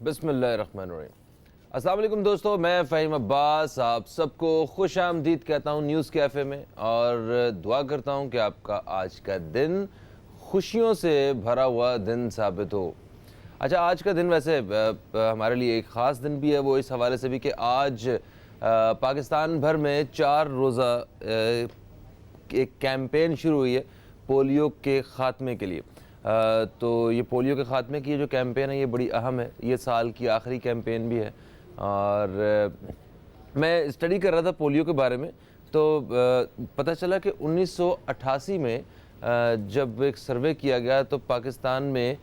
بسم اللہ الرحمن الرحیم۔ السلام علیکم دوستو، میں فہیم عباس آپ سب کو خوش آمدید کہتا ہوں نیوز کیفے میں، اور دعا کرتا ہوں کہ آپ کا آج کا دن خوشیوں سے بھرا ہوا دن ثابت ہو۔ اچھا، آج کا دن ویسے ہمارے لیے ایک خاص دن بھی ہے، وہ اس حوالے سے بھی کہ آج پاکستان بھر میں 4 روزہ ایک کیمپین شروع ہوئی ہے پولیو کے خاتمے کے لیے۔ تو یہ پولیو کے خاتمے کی جو کیمپین ہے یہ بڑی اہم ہے، یہ سال کی آخری کیمپین بھی ہے، اور میں اسٹڈی کر رہا تھا پولیو کے بارے میں، تو پتہ چلا کہ 1988 میں جب ایک سروے کیا گیا تو پاکستان میں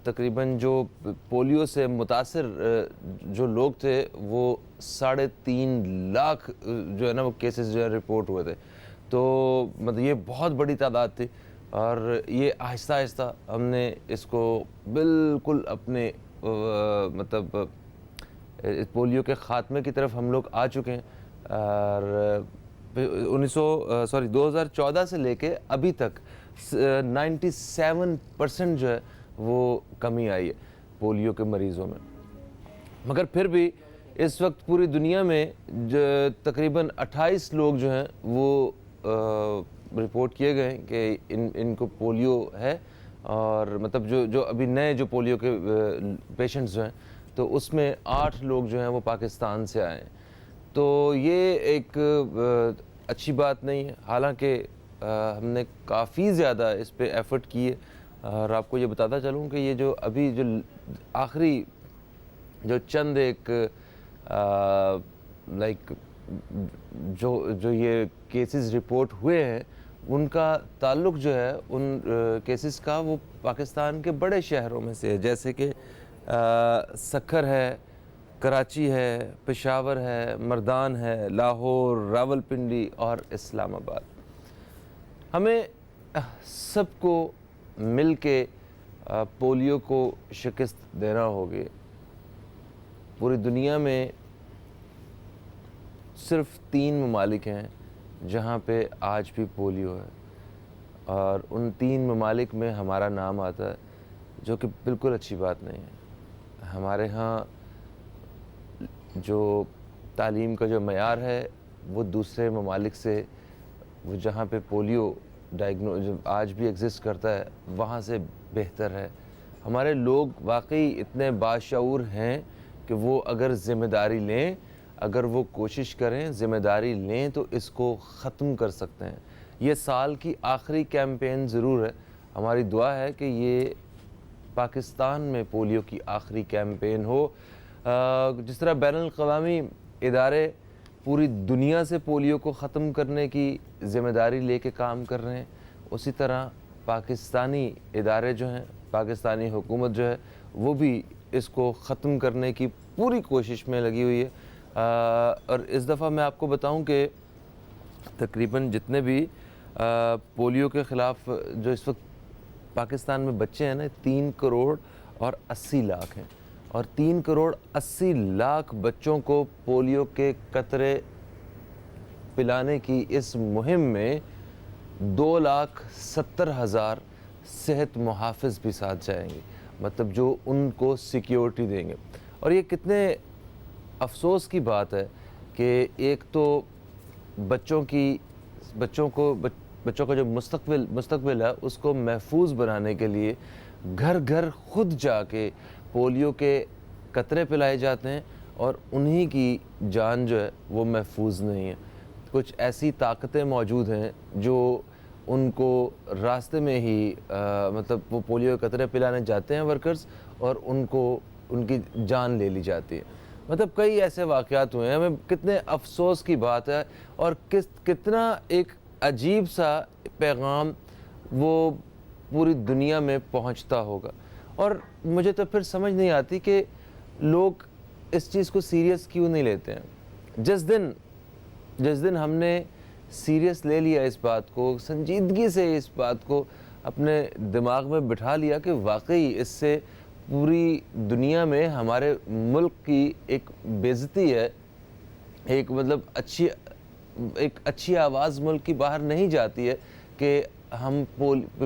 تقریباً جو پولیو سے متاثر جو لوگ تھے وہ 3.5 لاکھ جو ہے نا وہ کیسز جو ہے رپورٹ ہوئے تھے۔ تو مطلب یہ بہت بڑی تعداد تھی، اور یہ آہستہ آہستہ ہم نے اس کو بالکل اپنے مطلب پولیو کے خاتمے کی طرف ہم لوگ آ چکے ہیں، اور 2014 سے لے کے ابھی تک 97% جو ہے وہ کمی آئی ہے پولیو کے مریضوں میں۔ مگر پھر بھی اس وقت پوری دنیا میں تقریباً 28 لوگ جو ہیں وہ رپورٹ کیے گئے ہیں کہ ان کو پولیو ہے، اور مطلب جو ابھی نئے جو پولیو کے پیشنٹس جو ہیں تو اس میں 8 لوگ جو ہیں وہ پاکستان سے آئے ہیں۔ تو یہ ایک اچھی بات نہیں ہے، حالانکہ ہم نے کافی زیادہ اس پہ ایفرٹ کی ہے، اور آپ کو یہ بتاتا چلوں کہ یہ جو ابھی جو آخری جو چند ایک جو یہ کیسز رپورٹ ہوئے ہیں ان کا تعلق جو ہے ان کیسز کا وہ پاکستان کے بڑے شہروں میں سے ہے، جیسے کہ سکھر ہے، کراچی ہے، پشاور ہے، مردان ہے، لاہور، راولپنڈی اور اسلام آباد۔ ہمیں سب کو مل کے پولیو کو شکست دینا ہوگی۔ پوری دنیا میں صرف 3 ممالک ہیں جہاں پہ آج بھی پولیو ہے، اور ان 3 ممالک میں ہمارا نام آتا ہے، جو کہ بالکل اچھی بات نہیں ہے۔ ہمارے ہاں جو تعلیم کا جو معیار ہے وہ دوسرے ممالک سے، وہ جہاں پہ پولیو جو آج بھی ایگزسٹ کرتا ہے وہاں سے بہتر ہے۔ ہمارے لوگ واقعی اتنے باشعور ہیں کہ وہ اگر ذمہ داری لیں، اگر وہ کوشش کریں، ذمہ داری لیں تو اس کو ختم کر سکتے ہیں۔ یہ سال کی آخری کیمپین ضرور ہے، ہماری دعا ہے کہ یہ پاکستان میں پولیو کی آخری کیمپین ہو۔ جس طرح بین الاقوامی ادارے پوری دنیا سے پولیو کو ختم کرنے کی ذمہ داری لے کے کام کر رہے ہیں، اسی طرح پاکستانی ادارے جو ہیں، پاکستانی حکومت جو ہے وہ بھی اس کو ختم کرنے کی پوری کوشش میں لگی ہوئی ہے۔ اور اس دفعہ میں آپ کو بتاؤں کہ تقریباً جتنے بھی پولیو کے خلاف جو اس وقت پاکستان میں بچے ہیں نا، 3 کروڑ اور 80 لاکھ ہیں، اور 3 کروڑ 80 لاکھ بچوں کو پولیو کے قطرے پلانے کی اس مہم میں 2,70,000 صحت محافظ بھی ساتھ جائیں گے، مطلب جو ان کو سیکیورٹی دیں گے۔ اور یہ کتنے افسوس کی بات ہے کہ ایک تو بچوں کا جو مستقبل ہے اس کو محفوظ بنانے کے لیے گھر گھر خود جا کے پولیو کے قطرے پلائے جاتے ہیں، اور انہی کی جان جو ہے وہ محفوظ نہیں ہے۔ کچھ ایسی طاقتیں موجود ہیں جو ان کو راستے میں ہی مطلب وہ پولیو کے قطرے پلانے جاتے ہیں ورکرز، اور ان کی جان لے لی جاتی ہے۔ مطلب کئی ایسے واقعات ہوئے ہیں، ہمیں کتنے افسوس کی بات ہے، اور کتنا ایک عجیب سا پیغام وہ پوری دنیا میں پہنچتا ہوگا۔ اور مجھے تو پھر سمجھ نہیں آتی کہ لوگ اس چیز کو سیریس کیوں نہیں لیتے ہیں۔ جس دن ہم نے سیریس لے لیا اس بات کو، سنجیدگی سے اس بات کو اپنے دماغ میں بٹھا لیا کہ واقعی اس سے پوری دنیا میں ہمارے ملک کی ایک بے عزتی ہے، ایک مطلب اچھی آواز ملک کی باہر نہیں جاتی ہے کہ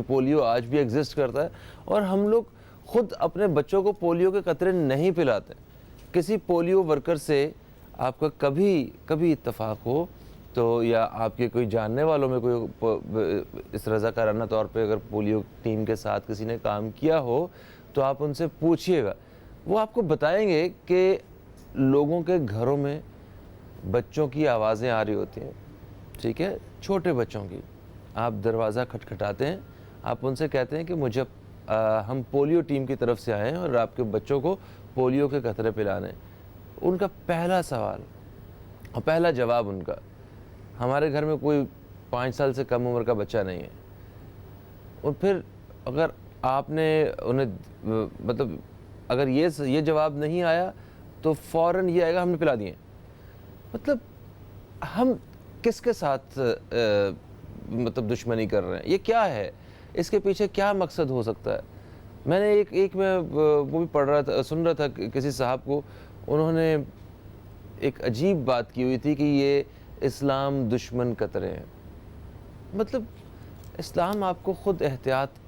پولیو آج بھی ایگزسٹ کرتا ہے، اور ہم لوگ خود اپنے بچوں کو پولیو کے قطرے نہیں پلاتے. کسی پولیو ورکر سے آپ کا کبھی اتفاق ہو تو یا آپ کے کوئی جاننے والوں میں کوئی اس رضاکارانہ طور پہ اگر پولیو ٹیم کے ساتھ کسی نے کام کیا ہو تو آپ ان سے پوچھئے گا. وہ آپ کو بتائیں گے کہ لوگوں کے گھروں میں بچوں کی آوازیں آ رہی ہوتی ہیں, ٹھیک ہے, چھوٹے بچوں کی. آپ دروازہ کھٹکھٹاتے ہیں, آپ ان سے کہتے ہیں کہ مجھے ہم پولیو ٹیم کی طرف سے آئے ہیں اور آپ کے بچوں کو پولیو کے قطرے پلانے. ان کا پہلا سوال اور پہلا جواب ان کا, ہمارے گھر میں کوئی 5 سال سے کم عمر کا بچہ نہیں ہے. اور پھر اگر آپ نے انہیں مطلب اگر یہ جواب نہیں آیا تو فوراً یہ آئے گا ہم نے پلا دیے. مطلب ہم کس کے ساتھ مطلب دشمنی کر رہے ہیں؟ یہ کیا ہے؟ اس کے پیچھے کیا مقصد ہو سکتا ہے؟ میں نے ایک میں وہ بھی پڑھ رہا تھا, سن رہا تھا کسی صاحب کو, انہوں نے ایک عجیب بات کی ہوئی تھی کہ یہ اسلام دشمن قطرے ہیں. مطلب اسلام آپ کو خود احتیاط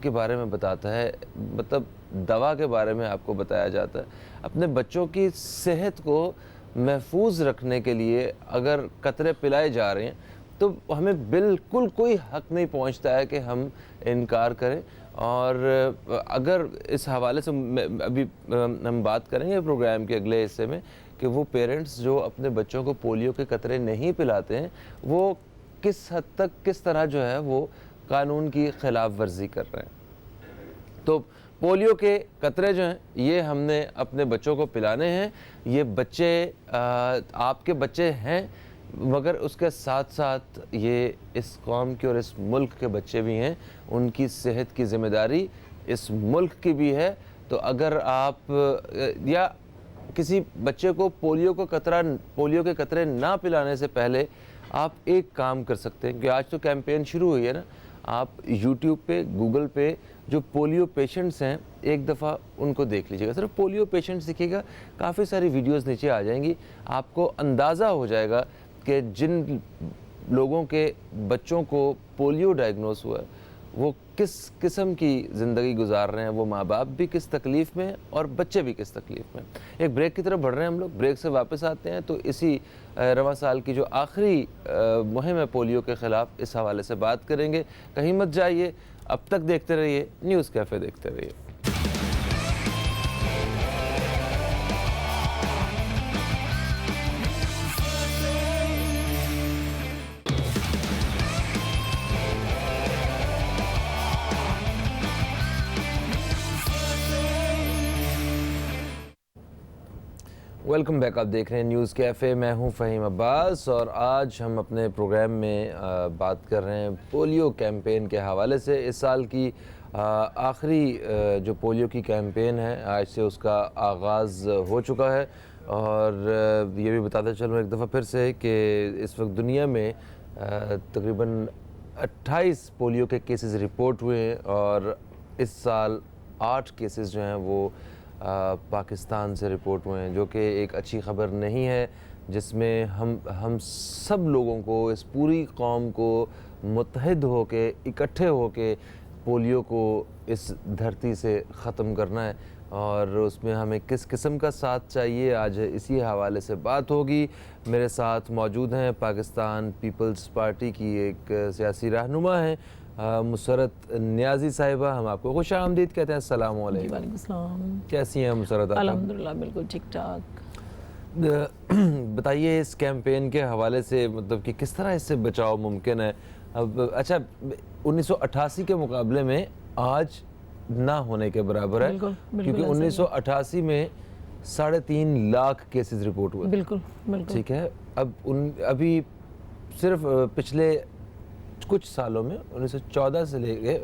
کے بارے میں بتاتا ہے, مطلب دوا کے بارے میں آپ کو بتایا جاتا ہے. اپنے بچوں کی صحت کو محفوظ رکھنے کے لیے اگر قطرے پلائے جا رہے ہیں تو ہمیں بالکل کوئی حق نہیں پہنچتا ہے کہ ہم انکار کریں. اور اگر اس حوالے سے ابھی ہم بات کریں گے پروگرام کے اگلے حصے میں کہ وہ پیرنٹس جو اپنے بچوں کو پولیو کے قطرے نہیں پلاتے ہیں وہ کس حد تک کس طرح جو ہے وہ قانون کی خلاف ورزی کر رہے ہیں. تو پولیو کے قطرے جو ہیں یہ ہم نے اپنے بچوں کو پلانے ہیں. یہ بچے آپ کے بچے ہیں مگر اس کے ساتھ ساتھ یہ اس قوم کے اور اس ملک کے بچے بھی ہیں. ان کی صحت کی ذمہ داری اس ملک کی بھی ہے. تو اگر آپ یا کسی بچے کو پولیو کے قطرے نہ پلانے سے پہلے آپ ایک کام کر سکتے ہیں کہ آج تو کیمپین شروع ہوئی ہے نا, آپ یوٹیوب پہ گوگل پہ جو پولیو پیشنٹس ہیں ایک دفعہ ان کو دیکھ لیجیے گا. صرف پولیو پیشنٹس دیکھیے گا, کافی ساری ویڈیوز نیچے آ جائیں گی. آپ کو اندازہ ہو جائے گا کہ جن لوگوں کے بچوں کو پولیو ڈائگنوز ہوا ہے وہ کس قسم کی زندگی گزار رہے ہیں, وہ ماں باپ بھی کس تکلیف میں ہیں اور بچے بھی کس تکلیف میں. ایک بریک کی طرف بڑھ رہے ہیں ہم لوگ, بریک سے واپس آتے ہیں تو اسی رواں سال کی جو آخری مہم ہے پولیو کے خلاف اس حوالے سے بات کریں گے. کہیں مت جائیے, اب تک دیکھتے رہیے نیوز کیفے, دیکھتے رہیے. ویلکم بیک, آپ دیکھ رہے ہیں نیوز کیفے, میں ہوں فہیم عباس اور آج ہم اپنے پروگرام میں بات کر رہے ہیں پولیو کیمپین کے حوالے سے. اس سال کی آخری جو پولیو کی کیمپین ہے آج سے اس کا آغاز ہو چکا ہے. اور یہ بھی بتاتا چلوں ایک دفعہ پھر سے کہ اس وقت دنیا میں تقریباً 28 پولیو کے کیسز رپورٹ ہوئے ہیں اور اس سال 8 کیسز جو ہیں وہ پاکستان سے رپورٹ ہوئے ہیں, جو کہ ایک اچھی خبر نہیں ہے, جس میں ہم سب لوگوں کو, اس پوری قوم کو متحد ہو کے اکٹھے ہو کے پولیو کو اس دھرتی سے ختم کرنا ہے. اور اس میں ہمیں کس قسم کا ساتھ چاہیے, آج اسی حوالے سے بات ہوگی. میرے ساتھ موجود ہیں پاکستان پیپلز پارٹی کی ایک سیاسی رہنما ہیں مسرت نیازی صاحبہ, ہم آپ کو خوش آمدید کہتے ہیں. السلام علیکم. وعلیکم السلام. کیسی ہیں مسرت آپ؟ الحمدللہ بالکل ٹھیک ٹھاک. بتائیے اس کیمپین کے حوالے سے مطلب کہ کس طرح اس سے بچاؤ ممکن ہے. اب اچھا 1988 کے مقابلے میں آج نہ ہونے کے برابر ہے, کیونکہ 1988 میں 3.5 لاکھ کیسز رپورٹ ہوئے. بالکل ٹھیک ہے. اب ابھی صرف پچھلے کچھ سالوں میں 1914 سے لے کے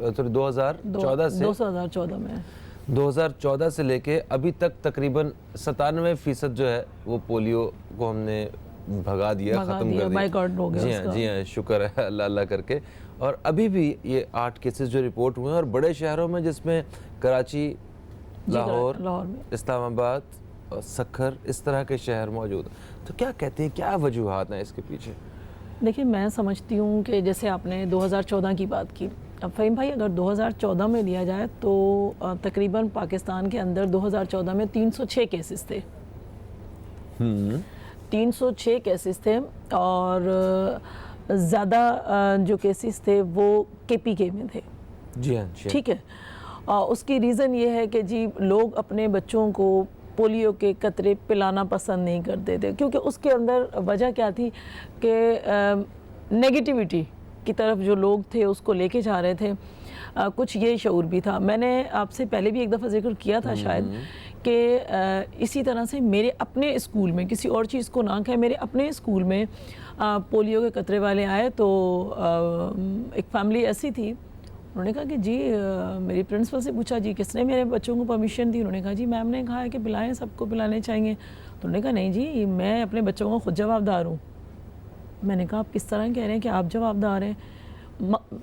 2014 سے لے کے ابھی تک تقریباً 97% جو ہے وہ پولیو کو ہم نے بھگا دیا, ختم کر دیا. جی ہاں, شکر ہے اللہ کر کے. اور ابھی بھی یہ 8 کیسز جو رپورٹ ہوئے ہیں اور بڑے شہروں میں جس میں کراچی, لاہور, اسلام آباد اور سکھر اس طرح کے شہر موجود ہیں. تو کیا کہتے ہیں, کیا وجوہات ہیں اس کے پیچھے؟ دیکھیے میں سمجھتی ہوں کہ جیسے آپ نے 2014 کی بات کی, اب فہیم بھائی اگر 2014 میں لیا جائے تو تقریباً پاکستان کے اندر 2014 میں 306 کیسز تھے. 306 کیسز تھے اور زیادہ جو کیسز تھے وہ KPK میں تھے. جی ہاں ٹھیک ہے. اس کی ریزن یہ ہے کہ جی لوگ اپنے بچوں کو پولیو کے قطرے پلانا پسند نہیں کرتے تھے کیونکہ اس کے اندر وجہ کیا تھی کہ نیگیٹیوٹی کی طرف جو لوگ تھے اس کو لے کے جا رہے تھے. کچھ یہ شعور بھی تھا. میں نے آپ سے پہلے بھی ایک دفعہ ذکر کیا تھا شاید کہ اسی طرح سے میرے اپنے اسکول میں کسی اور چیز کو نہ کہیں میرے اپنے اسکول میں پولیو کے قطرے والے آئے تو ایک فیملی ایسی تھی. انہوں نے کہا کہ جی میری پرنسپل سے پوچھا جی کس نے میرے بچوں کو پرمیشن دی. انہوں نے کہا جی میم نے کہا ہے کہ پلائیں سب کو پلانے چاہیے. تو انہوں نے کہا نہیں جی میں اپنے بچوں کو خود جوابدار ہوں. میں نے کہا آپ کس طرح کہہ رہے ہیں کہ آپ جوابدار ہیں.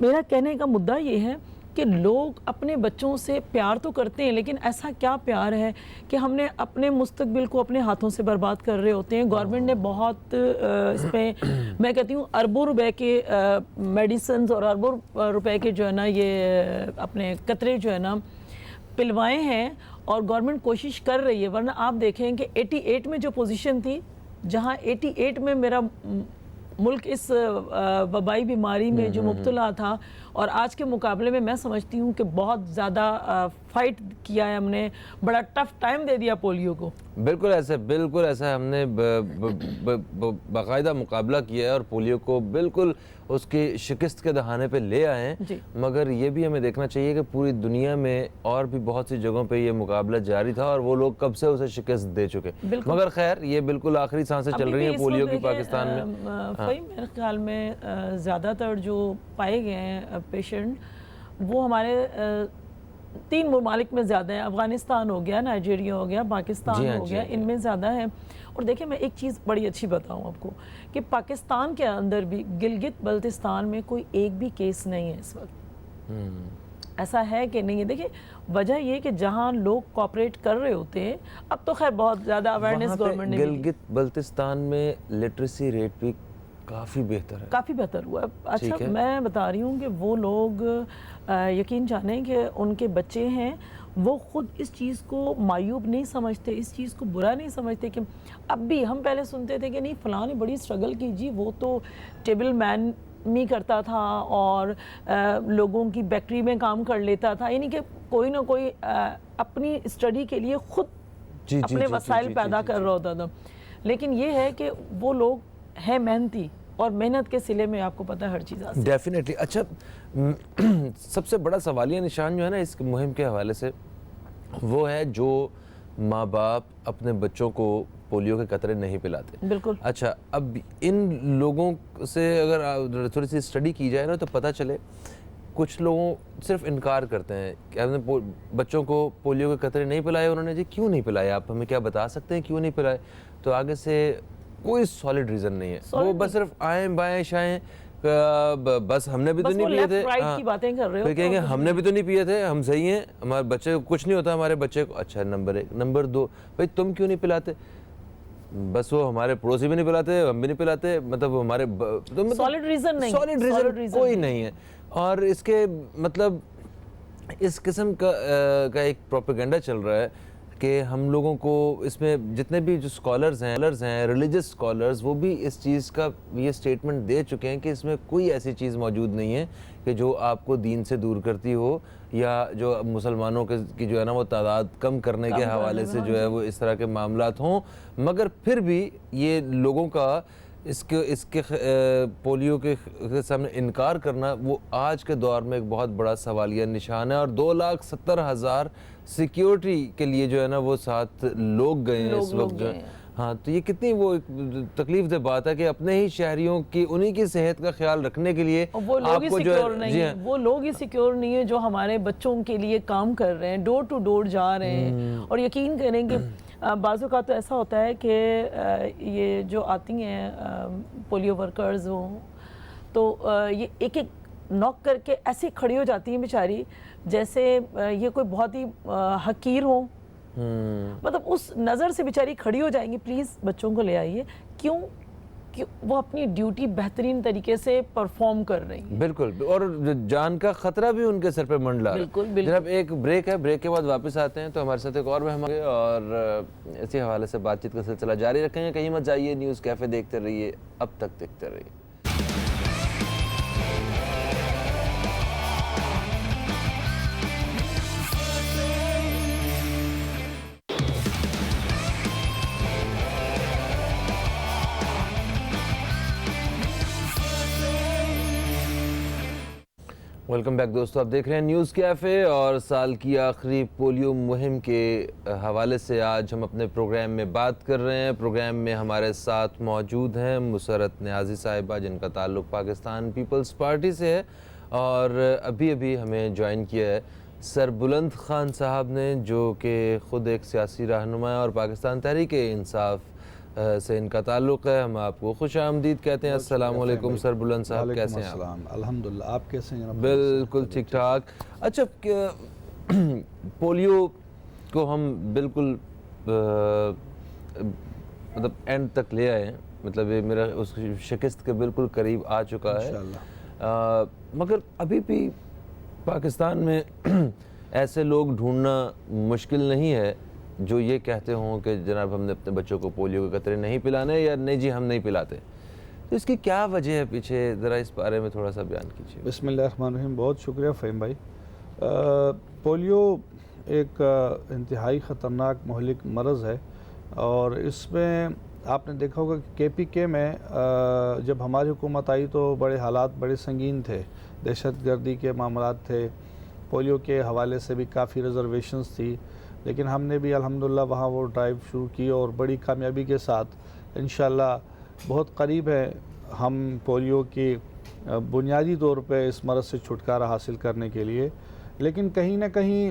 میرا کہنے کا مدعا یہ ہے کہ لوگ اپنے بچوں سے پیار تو کرتے ہیں لیکن ایسا کیا پیار ہے کہ ہم نے اپنے مستقبل کو اپنے ہاتھوں سے برباد کر رہے ہوتے ہیں. گورنمنٹ نے بہت اس پہ میں کہتی ہوں اربوں روپے کے میڈیسنز اور اربوں روپے کے جو ہے نا یہ اپنے قطرے جو ہے نا پلوائے ہیں اور گورنمنٹ کوشش کر رہی ہے. ورنہ آپ دیکھیں کہ 88 میں جو پوزیشن تھی جہاں 88 میں میرا ملک اس وبائی بیماری میں جو مبتلا تھا اور آج کے مقابلے میں سمجھتی ہوں کہ بہت زیادہ فائٹ کیا ہے ہم نے. بڑا ٹف ٹائم دے دیا پولیو کو. بالکل ایسا ہم نے باقاعدہ مقابلہ کیا ہے اور پولیو کو بالکل اس کی شکست کے دہانے پہ لے آئے ہیں. مگر یہ بھی ہمیں دیکھنا چاہیے کہ پوری دنیا میں اور بھی بہت سی جگہوں پہ یہ مقابلہ جاری تھا اور وہ لوگ کب سے اسے شکست دے چکے. مگر خیر یہ بالکل آخری سانسیں چل رہی ہیں پولیو کی پاکستان میں. میرے خیال میں زیادہ تر جو پائے گئے ہیں پیشنٹ وہ ہمارے 3 ممالک میں زیادہ ہیں. افغانستان ہو گیا, نائجیریا ہو گیا, پاکستان ہو گیا, ان میں زیادہ ہیں. اور دیکھیں میں ایک چیز بڑی اچھی بتاؤں آپ کو کہ پاکستان کے اندر بھی گلگت بلتستان میں کوئی ایک بھی کیس نہیں ہے اس وقت. ایسا ہے کہ نہیں ہے. دیکھیں وجہ یہ کہ جہاں لوگ کوآپریٹ کر رہے ہوتے ہیں اب تو خیر بہت زیادہ اویئرنیس گورنمنٹ نے گلگت بلتستان میں لٹریسی ریٹ بھی کافی بہتر ہے. کافی بہتر ہوا ہے. اچھا میں بتا رہی ہوں کہ وہ لوگ یقین جانیں کہ ان کے بچے ہیں وہ خود اس چیز کو معیوب نہیں سمجھتے, اس چیز کو برا نہیں سمجھتے. کہ اب بھی ہم پہلے سنتے تھے کہ نہیں فلاں نے بڑی اسٹرگل کی جی وہ تو ٹیبل مین می کرتا تھا اور لوگوں کی بیکری میں کام کر لیتا تھا. یعنی کہ کوئی نہ کوئی اپنی اسٹڈی کے لیے خود اپنے وسائل پیدا کر رہا ہوتا تھا. لیکن یہ ہے کہ وہ لوگ ہیں محنتی اور محنت کے صلے میں آپ کو پتہ ہر چیز آتی ہے. ڈیفینیٹلی. اچھا سب سے بڑا سوالیہ نشان جو ہے نا اس مہم کے حوالے سے وہ ہے جو ماں باپ اپنے بچوں کو پولیو کے قطرے نہیں پلاتے. بالکل. اچھا اب ان لوگوں سے اگر تھوڑی سی اسٹڈی کی جائے نا تو پتہ چلے کچھ لوگوں صرف انکار کرتے ہیں کہ ہم نے بچوں کو پولیو کے قطرے نہیں پلائے. انہوں نے جی کیوں نہیں پلائے, آپ ہمیں کیا بتا سکتے ہیں کیوں نہیں پلائے؟ تو آگے سے کوئی سالڈ ریزن نہیں ہے. وہ بس صرف آئیں بائیں شائیں بس ہم نے بھی تو نہیں پیے تھے, پھر کہیں گے ہم نے بھی تو نہیں پیے تھے, ہم صحیح ہیں, ہمارے بچے کو کچھ نہیں ہوتا ہمارے بچے کو. اچھا نمبر 1. نمبر 2 بھائی تم کیوں نہیں پلاتے؟ بس وہ ہمارے پڑوسی بھی نہیں پلاتے, ہم بھی نہیں پلاتے, مطلب ہمارے سالڈ ریزن کوئی نہیں ہے. اور اس کے مطلب اس قسم کا ایک پروپیگنڈا چل رہا ہے کہ ہم لوگوں کو اس میں جتنے بھی جو اسکالرز ہیں ریلیجس اسکالرز وہ بھی اس چیز کا یہ سٹیٹمنٹ دے چکے ہیں کہ اس میں کوئی ایسی چیز موجود نہیں ہے کہ جو آپ کو دین سے دور کرتی ہو یا جو مسلمانوں کی جو ہے نا وہ تعداد کم کرنے کے حوالے سے جو ہے وہ اس طرح کے معاملات ہوں. مگر پھر بھی یہ لوگوں کا اس کے پولیو کے سامنے انکار کرنا وہ آج کے دور میں ایک بہت بڑا سوالیہ نشان ہے. اور 2,70,000 سیکیورٹی کے لیے جو ہے نا وہ 7 لوگ گئے ہیں اس وقت. ہاں تو یہ کتنی وہ تکلیف دہ بات ہے کہ اپنے ہی شہریوں کی انہی کی صحت کا خیال رکھنے کے لیے وہ لوگ ہی سیکیور نہیں ہیں. وہ لوگ ہی سیکیور نہیں ہیں جو ہمارے بچوں کے لیے کام کر رہے ہیں, ڈور ٹو ڈور جا رہے ہیں. اور یقین کریں کہ بعض اوقات تو ایسا ہوتا ہے کہ یہ جو آتی ہیں پولیو ورکرز ہوں تو یہ ایک نوک کر کے ایسے کھڑی ہو جاتی ہیں بیچاری جیسے یہ کوئی بہت ہی حقیر ہو. مطلب اس نظر سے بیچاری کھڑی ہو جائیں گی, پلیز بچوں کو لے آئیے. کیوں کہ وہ اپنی ڈیوٹی بہترین طریقے سے پرفارم کر رہی ہیں. بالکل, اور جان کا خطرہ بھی ان کے سر پہ منڈلا رہا ہے. بالکل. جناب ایک بریک ہے, بریک کے بعد واپس آتے ہیں تو ہمارے ساتھ ایک اور مہمان ہے اور اسی حوالے سے بات چیت کا سلسلہ جاری رکھیں گے. کہیں مت جائیے, نیوز کیفے دیکھتے رہیے, اب تک دیکھتے رہیے. ویلکم بیک دوستو, آپ دیکھ رہے ہیں نیوز کیفے اور سال کی آخری پولیو مہم کے حوالے سے آج ہم اپنے پروگرام میں بات کر رہے ہیں. پروگرام میں ہمارے ساتھ موجود ہیں مسرت نیازی صاحبہ, جن کا تعلق پاکستان پیپلز پارٹی سے ہے, اور ابھی ہمیں جوائن کیا ہے سربلند خان صاحب نے, جو کہ خود ایک سیاسی رہنما ہے اور پاکستان تحریک انصاف سے ان کا تعلق ہے. ہم آپ کو خوش آمدید کہتے ہیں. السلام علیکم سربلند صاحب, کیسے ہیں آپ؟ الحمدللہ, آپ کیسے ہیں؟ بالکل ٹھیک ٹھاک. اچھا, پولیو کو ہم بالکل مطلب اینڈ تک لے آئے ہیں, مطلب یہ میرا اس شکست کے بالکل قریب آ چکا ہے, مگر ابھی بھی پاکستان میں ایسے لوگ ڈھونڈنا مشکل نہیں ہے جو یہ کہتے ہوں کہ جناب ہم نے اپنے بچوں کو پولیو کے قطرے نہیں پلانے, یا نہیں جی ہم نہیں پلاتے. تو اس کی کیا وجہ ہے پیچھے, ذرا اس بارے میں تھوڑا سا بیان کیجیے. بسم اللہ الرحمن الرحیم. بہت شکریہ فہیم بھائی. پولیو ایک انتہائی خطرناک مہلک مرض ہے, اور اس میں آپ نے دیکھا ہوگا کہ KPK میں جب ہماری حکومت آئی تو بڑے حالات بڑے سنگین تھے, دہشت گردی کے معاملات تھے, پولیو کے حوالے سے بھی کافی ریزرویشنز تھی, لیکن ہم نے بھی الحمدللہ وہاں وہ ڈرائیو شروع کی اور بڑی کامیابی کے ساتھ انشاءاللہ بہت قریب ہے ہم پولیو کی بنیادی طور پہ اس مرض سے چھٹکارا حاصل کرنے کے لیے. لیکن کہیں نہ کہیں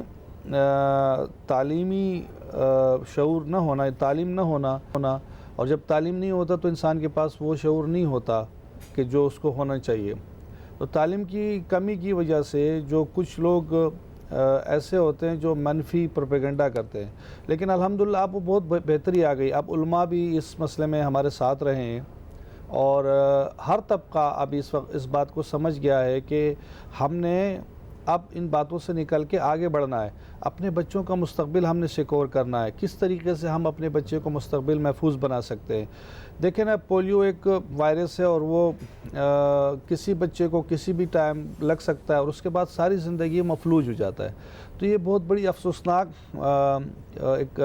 تعلیمی شعور نہ ہونا, تعلیم نہ ہونا, اور جب تعلیم نہیں ہوتا تو انسان کے پاس وہ شعور نہیں ہوتا کہ جو اس کو ہونا چاہیے. تو تعلیم کی کمی کی وجہ سے جو کچھ لوگ ایسے ہوتے ہیں جو منفی پروپیگنڈا کرتے ہیں, لیکن الحمدللہ اب وہ بہت بہتری آ گئی. اب علماء بھی اس مسئلے میں ہمارے ساتھ رہے ہیں, اور ہر طبقہ اب اس وقت اس بات کو سمجھ گیا ہے کہ ہم نے اب ان باتوں سے نکل کے آگے بڑھنا ہے. اپنے بچوں کا مستقبل ہم نے سیکور کرنا ہے. کس طریقے سے ہم اپنے بچے کو مستقبل محفوظ بنا سکتے ہیں. دیکھیں نا, پولیو ایک وائرس ہے اور وہ کسی بچے کو کسی بھی ٹائم لگ سکتا ہے اور اس کے بعد ساری زندگی مفلوج ہو جاتا ہے. تو یہ بہت بڑی افسوسناک ایک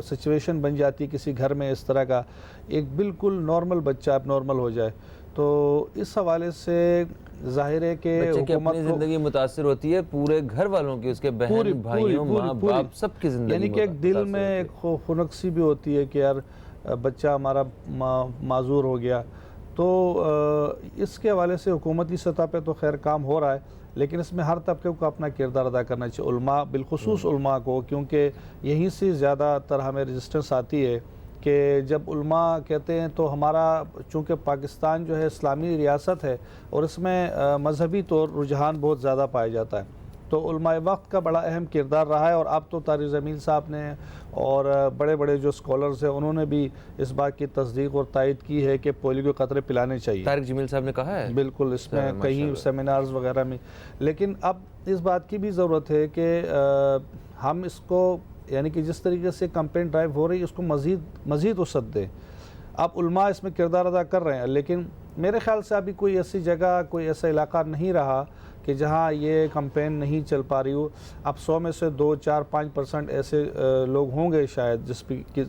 سچویشن بن جاتی ہے کسی گھر میں, اس طرح کا ایک بالکل نارمل بچہ اب نارمل ہو جائے. تو اس حوالے سے ظاہر ہے کہ بچے کی اپنی زندگی متاثر ہوتی ہے, پورے گھر والوں کی, اس کے بہن بھائیوں ماں باپ سب کی زندگی, یعنی کہ ایک دل میں ایک خنقسی بھی ہوتی ہے کہ یار بچہ ہمارا معذور ہو گیا. تو اس کے حوالے سے حکومتی سطح پہ تو خیر کام ہو رہا ہے, لیکن اس میں ہر طبقے کو اپنا کردار ادا کرنا چاہیے. علماء, بالخصوص علماء کو, کیونکہ یہیں سے زیادہ تر ہمیں رجسٹنس آتی ہے کہ جب علماء کہتے ہیں تو ہمارا, چونکہ پاکستان جو ہے اسلامی ریاست ہے اور اس میں مذہبی طور رجحان بہت زیادہ پایا جاتا ہے, تو علماء وقت کا بڑا اہم کردار رہا ہے. اور اب تو طارق جمیل صاحب نے اور بڑے بڑے جو اسکالرز ہیں انہوں نے بھی اس بات کی تصدیق اور تائید کی ہے کہ پولیو کے قطرے پلانے چاہیے. طارق جمیل صاحب نے کہا ہے بالکل, اس میں کئی سیمینارز وغیرہ میں. لیکن اب اس بات کی بھی ضرورت ہے کہ ہم اس کو, یعنی کہ جس طریقے سے کمپین ڈرائیو ہو رہی ہے اس کو مزید وسعت دیں. اب علماء اس میں کردار ادا کر رہے ہیں, لیکن میرے خیال سے ابھی کوئی ایسی جگہ, کوئی ایسا علاقہ نہیں رہا کہ جہاں یہ کمپین نہیں چل پا رہی ہو. اب 100 میں سے 2, 4, 5% ایسے لوگ ہوں گے شاید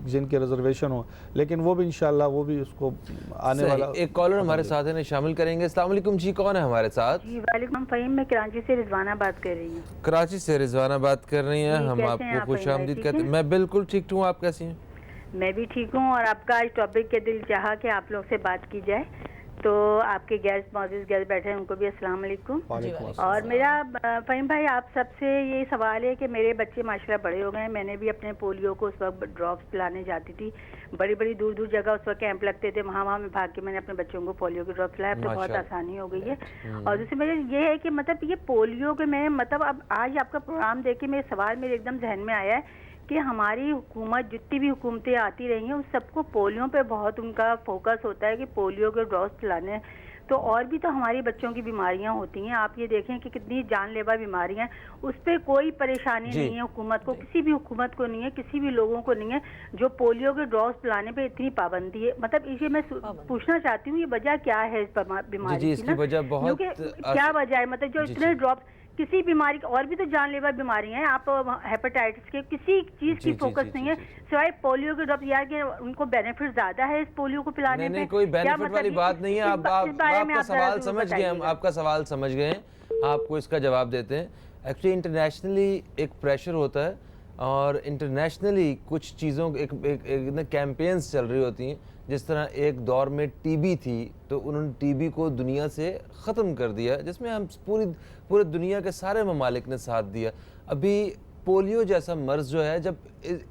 جن کے ریزرویشن ہوں, لیکن وہ بھی انشاءاللہ وہ بھی اس کو آنے والا. ایک کالر ہمارے ساتھ ہیں, شامل کریں گے. السلام علیکم جی, کون ہے ہمارے ساتھ؟ جی وعلیکم فہیم, میں کراچی سے رضوانہ بات کر رہی ہوں. کراچی سے رضوانہ بات کر رہی ہیں, ہم آپ کو خوش آمدید کہتے ہیں. میں بالکل ٹھیک ہوں, آپ کیسی ہیں؟ میں بھی ٹھیک ہوں, اور آپ کا آج ٹاپک کے دل چاہا کہ آپ لوگ سے بات کی جائے. تو آپ کے گیسٹ, معزز گیسٹ بیٹھے ہیں, ان کو بھی السلام علیکم. اور میرا فہیم بھائی آپ سب سے یہ سوال ہے کہ میرے بچے ماشاءاللہ بڑے ہو گئے ہیں. میں نے بھی اپنے پولیو کو اس وقت ڈراپس پلانے جاتی تھی, بڑی دور جگہ اس وقت کیمپ لگتے تھے, وہاں میں بھاگ کے میں نے اپنے بچوں کو پولیو کے ڈراپس لایا. اب تو بہت آسانی ہو گئی ہے. اور دوسری وجہ یہ ہے کہ مطلب یہ پولیو کے میں مطلب اب آج آپ کا پروگرام دیکھ کے میرے سوال میرے ایک دم ذہن میں آیا ہے کہ ہماری حکومت جتنی بھی حکومتیں آتی رہی ہیں اس سب کو پولیو پہ بہت ان کا فوکس ہوتا ہے کہ پولیو کے ڈراپس پلانے. تو اور بھی تو ہماری بچوں کی بیماریاں ہوتی ہیں, آپ یہ دیکھیں کہ کتنی جان لیوا بیماریاں, اس پہ کوئی پریشانی نہیں ہے حکومت کو, کسی بھی حکومت کو نہیں ہے, کسی بھی لوگوں کو نہیں ہے جو پولیو کے ڈراپس پلانے پہ اتنی پابندی ہے. مطلب یہ میں پوچھنا چاہتی ہوں یہ وجہ کیا ہے اس بیماری کی نا, کیا وجہ ہے, مطلب جو اتنے ڈراپس کسی بیماری اور بھی تو جان لیوا بیماریاں ہیں, آپ ہیپاٹائٹس کے کسی چیز کی فوکس نہیں ہے سوائے پولیو کے ڈراپس, یار کہ ان کو بینیفٹ زیادہ ہے اس پولیو کو پلانے میں. کوئی بینیفٹ والی بات نہیں ہے, آپ کا سوال سمجھ گئے, ہم آپ کا سوال سمجھ گئے ہیں, آپ کو اس کا جواب دیتے ہیں. ایکچولی انٹرنیشنلی ایک پریشر ہوتا ہے اور انٹرنیشنلی کچھ چیزوں کیمپینز چل رہی ہوتی ہیں. جس طرح ایک دور میں ٹی بی تھی تو انہوں نے ٹی بی کو دنیا سے ختم کر دیا, جس میں ہم پورے دنیا کے سارے ممالک نے ساتھ دیا. ابھی پولیو جیسا مرض جو ہے, جب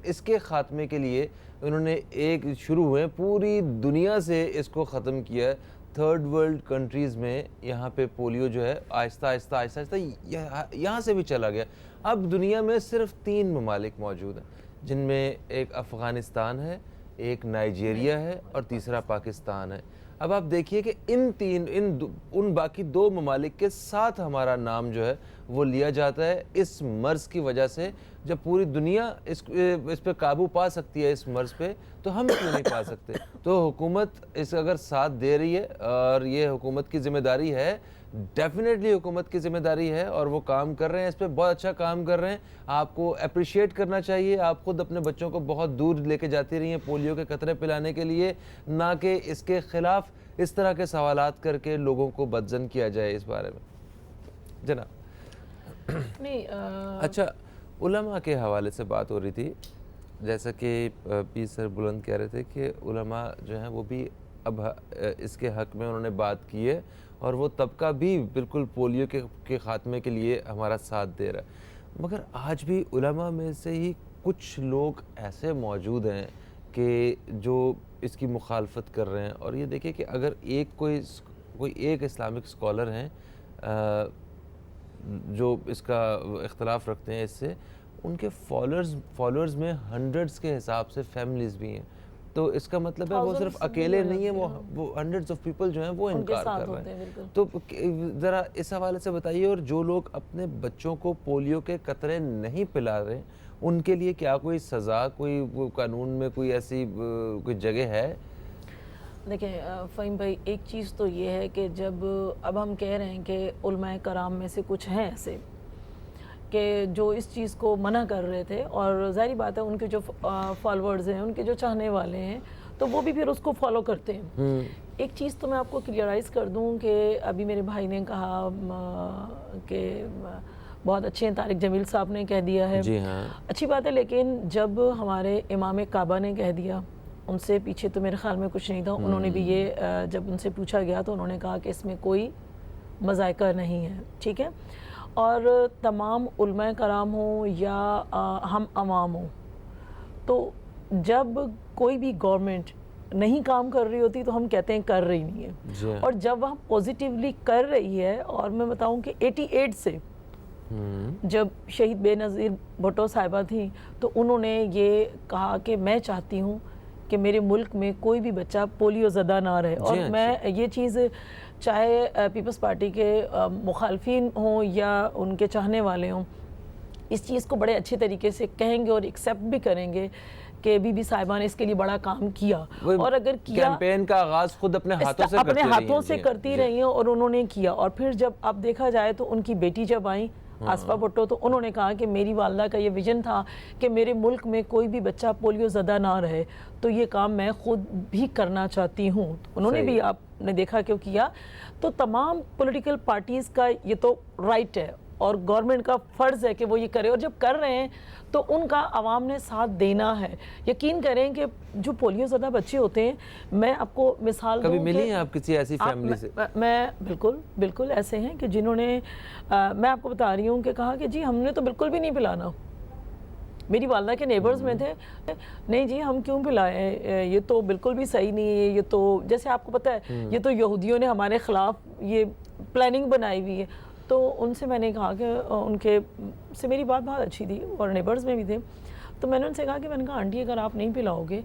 اس کے خاتمے کے لیے انہوں نے ایک شروع ہوئے, پوری دنیا سے اس کو ختم کیا ہے. تھرڈ ورلڈ کنٹریز میں یہاں پہ پولیو جو ہے آہستہ آہستہ یہاں سے بھی چلا گیا. اب دنیا میں صرف 3 ممالک موجود ہیں, جن میں ایک افغانستان ہے, ایک نائجیریا ہے اور تیسرا پاکستان ہے. اب آپ دیکھیے کہ ان باقی 2 ممالک کے ساتھ ہمارا نام جو ہے وہ لیا جاتا ہے اس مرض کی وجہ سے. جب پوری دنیا اس پہ قابو پا سکتی ہے اس مرض پہ, تو ہم کیوں نہیں پا سکتے؟ تو حکومت اس اگر ساتھ دے رہی ہے, اور یہ حکومت کی ذمہ داری ہے, ڈیفینیٹلی حکومت کی ذمہ داری ہے, اور وہ کام کر رہے ہیں, اس پہ بہت اچھا کام کر رہے ہیں. آپ کو اپریشیٹ کرنا چاہیے. آپ خود اپنے بچوں کو بہت دور لے کے جاتی رہی ہیں پولیو کے قطرے پلانے کے لیے, نہ کہ اس کے خلاف اس طرح کے سوالات کر کے لوگوں کو بدظن کیا جائے اس بارے میں. جناب نہیں اچھا, علماء کے حوالے سے بات ہو رہی تھی, جیسا کہ پیر سر بلند کہہ رہے تھے کہ علماء جو ہیں وہ بھی اب اس کے حق میں انہوں نے بات کی ہے, اور وہ طبقہ بھی بالکل پولیو کے خاتمے کے لیے ہمارا ساتھ دے رہا ہے. مگر آج بھی علماء میں سے ہی کچھ لوگ ایسے موجود ہیں کہ جو اس کی مخالفت کر رہے ہیں. اور یہ دیکھیں کہ اگر کوئی ایک اسلامک اسکالر ہیں جو اس کا اختلاف رکھتے ہیں اس سے, ان کے فالوورز میں ہنڈریڈز کے حساب سے فیملیز بھی ہیں. تو اس کا مطلب ہے وہ صرف اکیلے نہیں ہیں, وہ ہنڈریڈز آف پیپل جو ہیں وہ انکار کر رہے ہیں. تو ذرا اس حوالے سے بتائیے, اور جو لوگ اپنے بچوں کو پولیو کے قطرے نہیں پلا رہے ان کے لیے کیا کوئی سزا, کوئی قانون میں کوئی ایسی کوئی جگہ ہے؟ دیکھیں فہیم بھائی, ایک چیز تو یہ ہے کہ جب اب ہم کہہ رہے ہیں کہ علماء کرام میں سے کچھ ہیں ایسے کہ جو اس چیز کو منع کر رہے تھے, اور ظاہری بات ہے ان کے جو فالورز ہیں, ان کے جو چاہنے والے ہیں, تو وہ بھی پھر اس کو فالو کرتے ہیں. ایک چیز تو میں آپ کو کلیئرائز کر دوں کہ ابھی میرے بھائی نے کہا کہ بہت اچھے ہیں, طارق جمیل صاحب نے کہہ دیا ہے, جی ہاں اچھی بات ہے, لیکن جب ہمارے امام کعبہ نے کہہ دیا, ان سے پیچھے تو میرے خیال میں کچھ نہیں تھا. انہوں نے بھی یہ جب ان سے پوچھا گیا تو انہوں نے کہا کہ اس میں کوئی مذائقہ نہیں ہے, ٹھیک ہے. اور تمام علماء کرام ہوں یا ہم عوام ہوں, تو جب کوئی بھی گورنمنٹ نہیں کام کر رہی ہوتی تو ہم کہتے ہیں کر رہی نہیں ہے, اور جب وہ پوزیٹیولی کر رہی ہے, اور میں بتاؤں کہ 88 سے جب شہید بے نظیر بھٹو صاحبہ تھیں تو انہوں نے یہ کہا کہ میں چاہتی ہوں کہ میرے ملک میں کوئی بھی بچہ پولیو زدہ نہ رہے. اور میں یہ چیز چاہے پیپلز پارٹی کے مخالفین ہوں یا ان کے چاہنے والے ہوں, اس چیز کو بڑے اچھے طریقے سے کہیں گے اور ایکسیپٹ بھی کریں گے کہ بی بی صاحبہ نے اس کے لیے بڑا کام کیا. اور اگر کیا, کیمپین کا آغاز خود اپنے ہاتھوں سے کرتی رہی ہیں, اور انہوں نے کیا. اور پھر جب اب دیکھا جائے تو ان کی بیٹی جب آئیں آصفہ بھٹو, تو انہوں نے کہا کہ میری والدہ کا یہ ویژن تھا کہ میرے ملک میں کوئی بھی بچہ پولیو زدہ نہ رہے, تو یہ کام میں خود بھی کرنا چاہتی ہوں. انہوں نے بھی, آپ نے دیکھا کیوں کیا. تو تمام پولیٹیکل پارٹیز کا یہ تو رائٹ ہے, اور گورنمنٹ کا فرض ہے کہ وہ یہ کرے, اور جب کر رہے ہیں تو ان کا عوام نے ساتھ دینا ہے. یقین کریں کہ جو پولیو زدہ بچے ہوتے ہیں, میں آپ کو مثال دوں, کبھی ملی ہیں آپ کسی ایسی فیملی سے؟ میں بالکل ایسے ہیں کہ جنہوں نے, میں آپ کو بتا رہی ہوں کہ کہا کہ جی ہم نے تو بالکل بھی نہیں پلانا. میری والدہ کے نیبرز میں تھے, نہیں جی ہم کیوں پلائیں, یہ تو بالکل بھی صحیح نہیں ہے, یہ تو جیسے آپ کو پتہ ہے یہ تو یہودیوں نے ہمارے خلاف یہ پلاننگ بنائی ہوئی ہے. تو ان سے میں نے کہا کہ ان کے سے میری بات بہت اچھی تھی, اور نیبرز میں بھی تھے. تو میں نے ان سے کہا کہ آنٹی اگر آپ نہیں پلاؤ گے،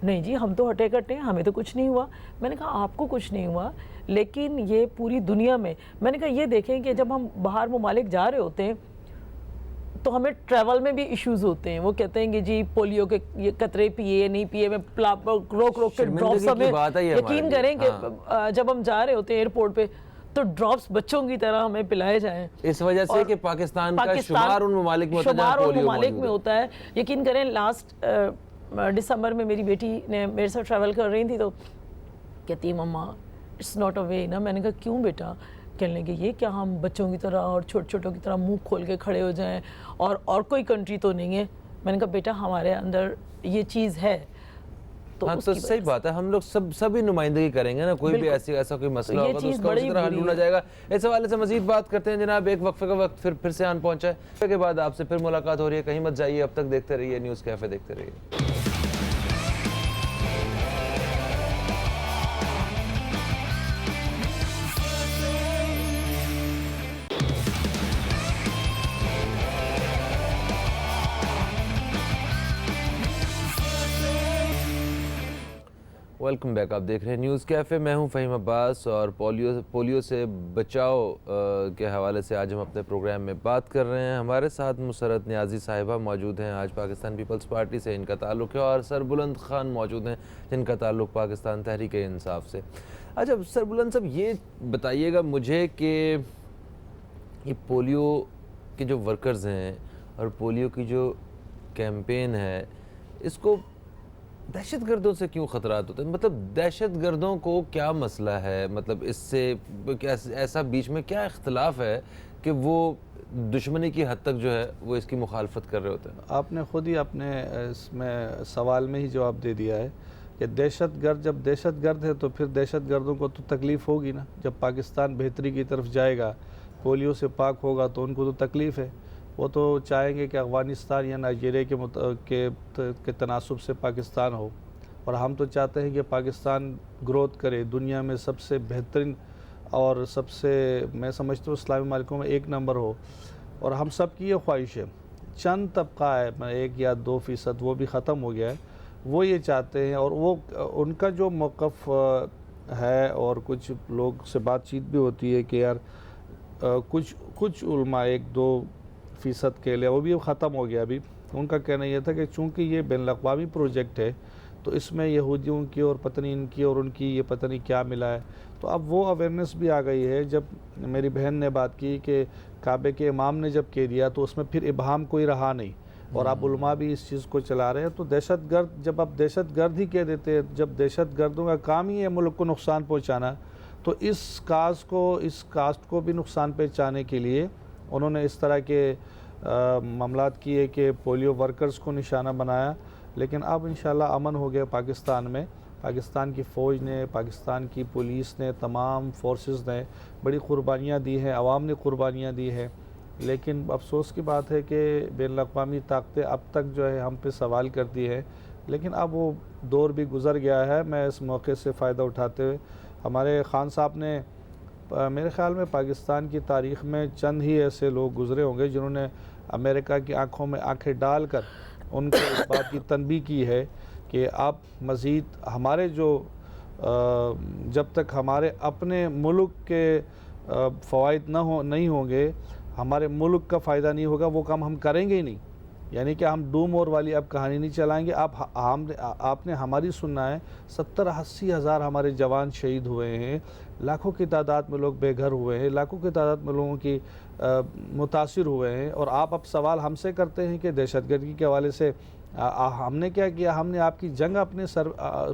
نہیں جی ہم تو ہٹے کٹے ہیں، ہمیں تو کچھ نہیں ہوا. میں نے کہا آپ کو کچھ نہیں ہوا لیکن یہ پوری دنیا میں، میں نے کہا یہ دیکھیں کہ جب ہم باہر ممالک جا رہے ہوتے ہیں تو ہمیں ٹریول میں بھی ایشوز ہوتے ہیں. وہ کہتے ہیں کہ جی پولیو کے یہ قطرے پیے نہیں پیے، میں روک کے ڈراپس ہمیں، یقین کریں کہ جب ہم جا رہے ہوتے ہیں ایئرپورٹ پہ تو ڈراپس بچوں کی طرح ہمیں پلائے جائیں. اس وجہ سے کہ پاکستان کا شمار ان ممالک میں ہوتا ہے. یقین کریں لاسٹ دسمبر میں میری بیٹی نے میرے ساتھ ٹریول کر رہی تھی تو کہتی مما اٹس ناٹ اے وے نا. میں نے کہا کیوں بیٹا؟ کہنے لگے یہ کیا ہم بچوں کی طرح اور چھوٹوں کی طرح منہ کھول کے کھڑے ہو جائیں اور کوئی کنٹری تو نہیں ہے. میں نے کہا بیٹا ہمارے اندر یہ چیز ہے. ہاں تو صحیح بات ہے، ہم لوگ سبھی نمائندگی کریں گے نا، کوئی بھی ایسا کوئی مسئلہ ہوگا تو اس کا اسی طرح حل ڈھونڈا جائے گا. اس حوالے سے مزید بات کرتے ہیں جناب. ایک وقفے کا وقت پھر سے آن پہنچا ہے. وقفے کے بعد آپ سے پھر ملاقات ہو رہی ہے. کہیں مت جائیے، اب تک دیکھتے رہیے نیوز کیفے، دیکھتے رہیے. Welcome back. آپ دیکھ رہے ہیں نیوز کیفے. میں ہوں فہیم عباس اور پولیو سے بچاؤ کے حوالے سے آج ہم اپنے پروگرام میں بات کر رہے ہیں. ہمارے ساتھ مسرت نیازی صاحبہ موجود ہیں، آج پاکستان پیپلز پارٹی سے ان کا تعلق ہے، اور سربلند خان موجود ہیں جن کا تعلق پاکستان تحریک انصاف سے. اچھا سربلند صاحب یہ بتائیے گا مجھے کہ یہ پولیو کے جو ورکرز ہیں اور پولیو کی جو کیمپین ہے، اس کو دہشت گردوں سے کیوں خطرات ہوتے ہیں؟ مطلب دہشت گردوں کو کیا مسئلہ ہے؟ مطلب اس سے ایسا بیچ میں کیا اختلاف ہے کہ وہ دشمنی کی حد تک جو ہے وہ اس کی مخالفت کر رہے ہوتے ہیں؟ آپ نے خود ہی اپنے اس میں سوال میں ہی جواب دے دیا ہے کہ دہشت گرد جب دہشت گرد ہے تو پھر دہشت گردوں کو تو تکلیف ہوگی نا. جب پاکستان بہتری کی طرف جائے گا، پولیو سے پاک ہوگا تو ان کو تو تکلیف ہے. وہ تو چاہیں گے کہ افغانستان یا نائجیریا کے تناسب سے پاکستان ہو، اور ہم تو چاہتے ہیں کہ پاکستان گروتھ کرے، دنیا میں سب سے بہترین اور سب سے، میں سمجھتا ہوں اسلامی ممالکوں میں 1 نمبر ہو. اور ہم سب کی یہ خواہش ہے. چند طبقہ ہے 1 یا 2% وہ بھی ختم ہو گیا ہے، وہ یہ چاہتے ہیں، اور وہ ان کا جو موقف ہے، اور کچھ لوگ سے بات چیت بھی ہوتی ہے کہ یار کچھ علماء 1-2% کے لیے وہ بھی ختم ہو گیا. ابھی ان کا کہنا یہ تھا کہ چونکہ یہ بین الاقوامی پروجیکٹ ہے تو اس میں یہودیوں کی اور پتہ نہیں ان کی اور ان کی یہ پتہ نہیں کیا ملا ہے. تو اب وہ اویئرنیس بھی آ گئی ہے. جب میری بہن نے بات کی کہ کعبے کے امام نے جب کہہ دیا تو اس میں پھر ابہام کوئی رہا نہیں، اور اب علماء بھی اس چیز کو چلا رہے ہیں. تو دہشت گرد جب آپ دہشت گرد ہی کہہ دیتے ہیں، جب دہشت گردوں کا کام ہی ہے ملک کو نقصان پہنچانا، تو اس کاسٹ کو بھی نقصان پہنچانے کے لیے انہوں نے اس طرح کے معاملات کیے کہ پولیو ورکرز کو نشانہ بنایا. لیکن اب انشاءاللہ امن ہو گیا پاکستان میں. پاکستان کی فوج نے، پاکستان کی پولیس نے، تمام فورسز نے بڑی قربانیاں دی ہیں، عوام نے قربانیاں دی ہیں. لیکن افسوس کی بات ہے کہ بین الاقوامی طاقتیں اب تک جو ہے ہم پہ سوال کرتی ہیں. لیکن اب وہ دور بھی گزر گیا ہے. میں اس موقع سے فائدہ اٹھاتے ہوئے ہمارے خان صاحب نے، میرے خیال میں پاکستان کی تاریخ میں چند ہی ایسے لوگ گزرے ہوں گے جنہوں نے امریکہ کی آنکھوں میں آنکھیں ڈال کر ان کو اس بات کی تنبیہ کی ہے کہ آپ مزید ہمارے جب تک ہمارے اپنے ملک کے فوائد نہیں ہوں گے، ہمارے ملک کا فائدہ نہیں ہوگا، وہ کام ہم کریں گے ہی نہیں. یعنی کہ ہم ڈوم اور والی اب کہانی نہیں چلائیں گے. آپ نے ہماری سننا ہے. 70-80 ہزار ہمارے جوان شہید ہوئے ہیں، لاکھوں کی تعداد میں لوگ بے گھر ہوئے ہیں، لاکھوں کی تعداد میں لوگوں کی متاثر ہوئے ہیں. اور آپ اب سوال ہم سے کرتے ہیں کہ دہشت گردی کے حوالے سے ہم نے کیا کیا؟ ہم نے آپ کی جنگ اپنے سر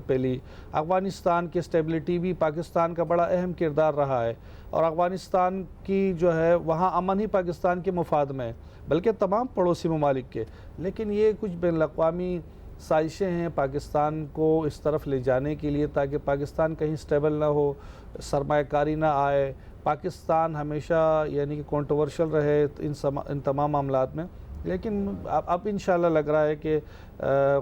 پہ لی. افغانستان کی اسٹیبلٹی بھی پاکستان کا بڑا اہم کردار رہا ہے، اور افغانستان کی جو ہے وہاں امن ہی پاکستان کے مفاد میں ہے، بلکہ تمام پڑوسی ممالک کے. لیکن یہ کچھ بین الاقوامی سازشیں ہیں پاکستان کو اس طرف لے جانے کے لیے تاکہ پاکستان کہیں اسٹیبل نہ ہو، سرمایہ کاری نہ آئے، پاکستان ہمیشہ یعنی کہ کنٹروورشل رہے ان تمام معاملات میں. لیکن اب انشاءاللہ لگ رہا ہے کہ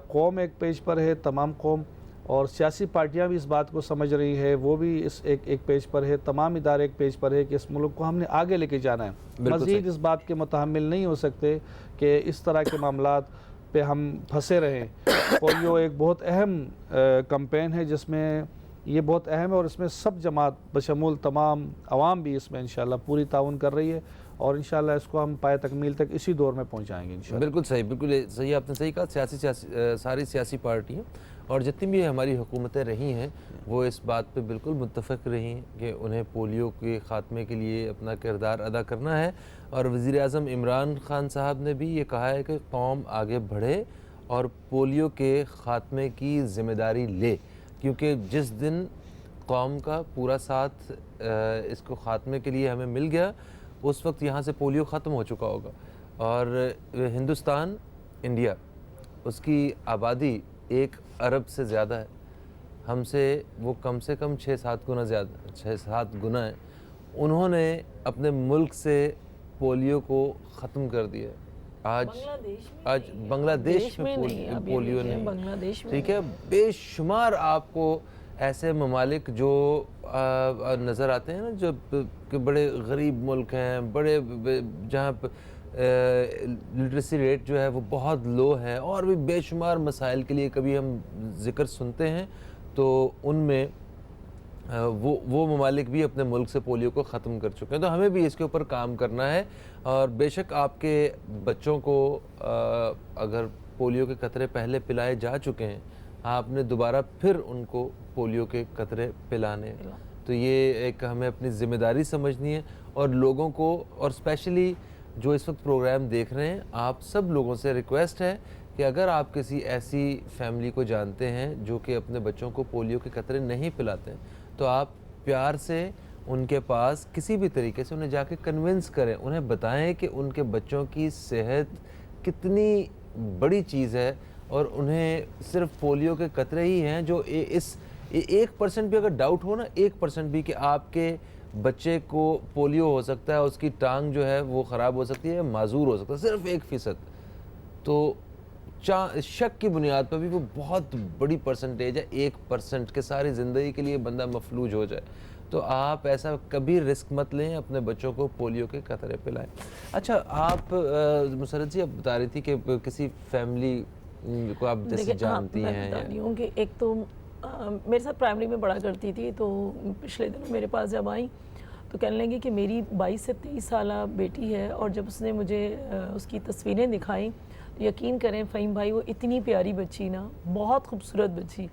قوم ایک پیج پر ہے، تمام قوم، اور سیاسی پارٹیاں بھی اس بات کو سمجھ رہی ہے، وہ بھی اس ایک پیج پر ہے، تمام ادارے ایک پیج پر ہے کہ اس ملک کو ہم نے آگے لے کے جانا ہے. مزید اس بات کے متحمل نہیں ہو سکتے کہ اس طرح کے معاملات پہ ہم پھنسے رہیں. پولیو ایک بہت اہم کمپین ہے جس میں یہ بہت اہم ہے، اور اس میں سب جماعت بشمول تمام عوام بھی اس میں انشاءاللہ پوری تعاون کر رہی ہے، اور انشاءاللہ اس کو ہم پائے تکمیل تک اسی دور میں پہنچائیں گے انشاءاللہ. بالکل صحیح، بالکل صحیح، آپ نے صحیح کہا. ساری سیاسی پارٹیاں اور جتنی بھی ہماری حکومتیں رہی ہیں وہ اس بات پہ بالکل متفق رہی ہیں کہ انہیں پولیو کے خاتمے کے لیے اپنا کردار ادا کرنا ہے. اور وزیر اعظم عمران خان صاحب نے بھی یہ کہا ہے کہ قوم آگے بڑھے اور پولیو کے خاتمے کی ذمہ داری لے، کیونکہ جس دن قوم کا پورا ساتھ اس کو خاتمے کے لیے ہمیں مل گیا اس وقت یہاں سے پولیو ختم ہو چکا ہوگا. اور ہندوستان، انڈیا، اس کی آبادی 1 ارب سے زیادہ ہے. ہم سے وہ کم سے کم 6-7 گنا زیادہ، 6-7 گنا ہے. انہوں نے اپنے ملک سے پولیو کو ختم کر دیا. آج بنگلہ دیش میں پولیو نہیں. ٹھیک ہے، بے شمار آپ کو ایسے ممالک جو نظر آتے ہیں نا، جو کہ بڑے غریب ملک ہیں، بڑے جہاں لٹریسی ریٹ جو ہے وہ بہت لو ہے، اور بھی بے شمار مسائل کے لیے کبھی ہم ذکر سنتے ہیں، تو ان میں وہ ممالک بھی اپنے ملک سے پولیو کو ختم کر چکے ہیں. تو ہمیں بھی اس کے اوپر کام کرنا ہے. اور بے شک آپ کے بچوں کو اگر پولیو کے قطرے پہلے پلائے جا چکے ہیں، آپ نے دوبارہ پھر ان کو پولیو کے قطرے پلانے ہیں. تو یہ ایک ہمیں اپنی ذمہ داری سمجھنی ہے. اور لوگوں کو، اور اسپیشلی جو اس وقت پروگرام دیکھ رہے ہیں، آپ سب لوگوں سے ریکویسٹ ہے کہ اگر آپ کسی ایسی فیملی کو جانتے ہیں جو کہ اپنے بچوں کو پولیو کے قطرے نہیں پلاتے ہیں، تو آپ پیار سے ان کے پاس کسی بھی طریقے سے انہیں جا کے کنونس کریں، انہیں بتائیں کہ ان کے بچوں کی صحت کتنی بڑی چیز ہے، اور انہیں صرف پولیو کے قطرے ہی ہیں جو اس 1% بھی اگر ڈاؤٹ ہو نا، 1% بھی کہ آپ کے بچے کو پولیو ہو سکتا ہے، اس کی ٹانگ جو ہے وہ خراب ہو سکتی ہے، معذور ہو سکتا ہے، صرف 1%، تو شک کی بنیاد پر بھی وہ بہت بڑی پرسنٹیج ہے. 1% کے ساری زندگی کے لیے بندہ مفلوج ہو جائے. تو آپ ایسا کبھی رسک مت لیں، اپنے بچوں کو پولیو کے قطرے پلائیں. اچھا، آپ مسرت جی، آپ بتا رہی تھی کہ کسی فیملی کو آپ جیسے جانتی ہیں. میں بتا رہی ہوں کہ ایک تو میرے ساتھ پرائمری میں پڑھا کرتی تھی، تو پچھلے دنوں میرے پاس جب آئیں تو کہنے لگی کہ میری 22 سے 23 سالہ بیٹی ہے، اور جب اس نے مجھے اس کی تصویریں دکھائیں، یقین کریں فہیم بھائی، وہ اتنی پیاری بچی نا، بہت خوبصورت بچی،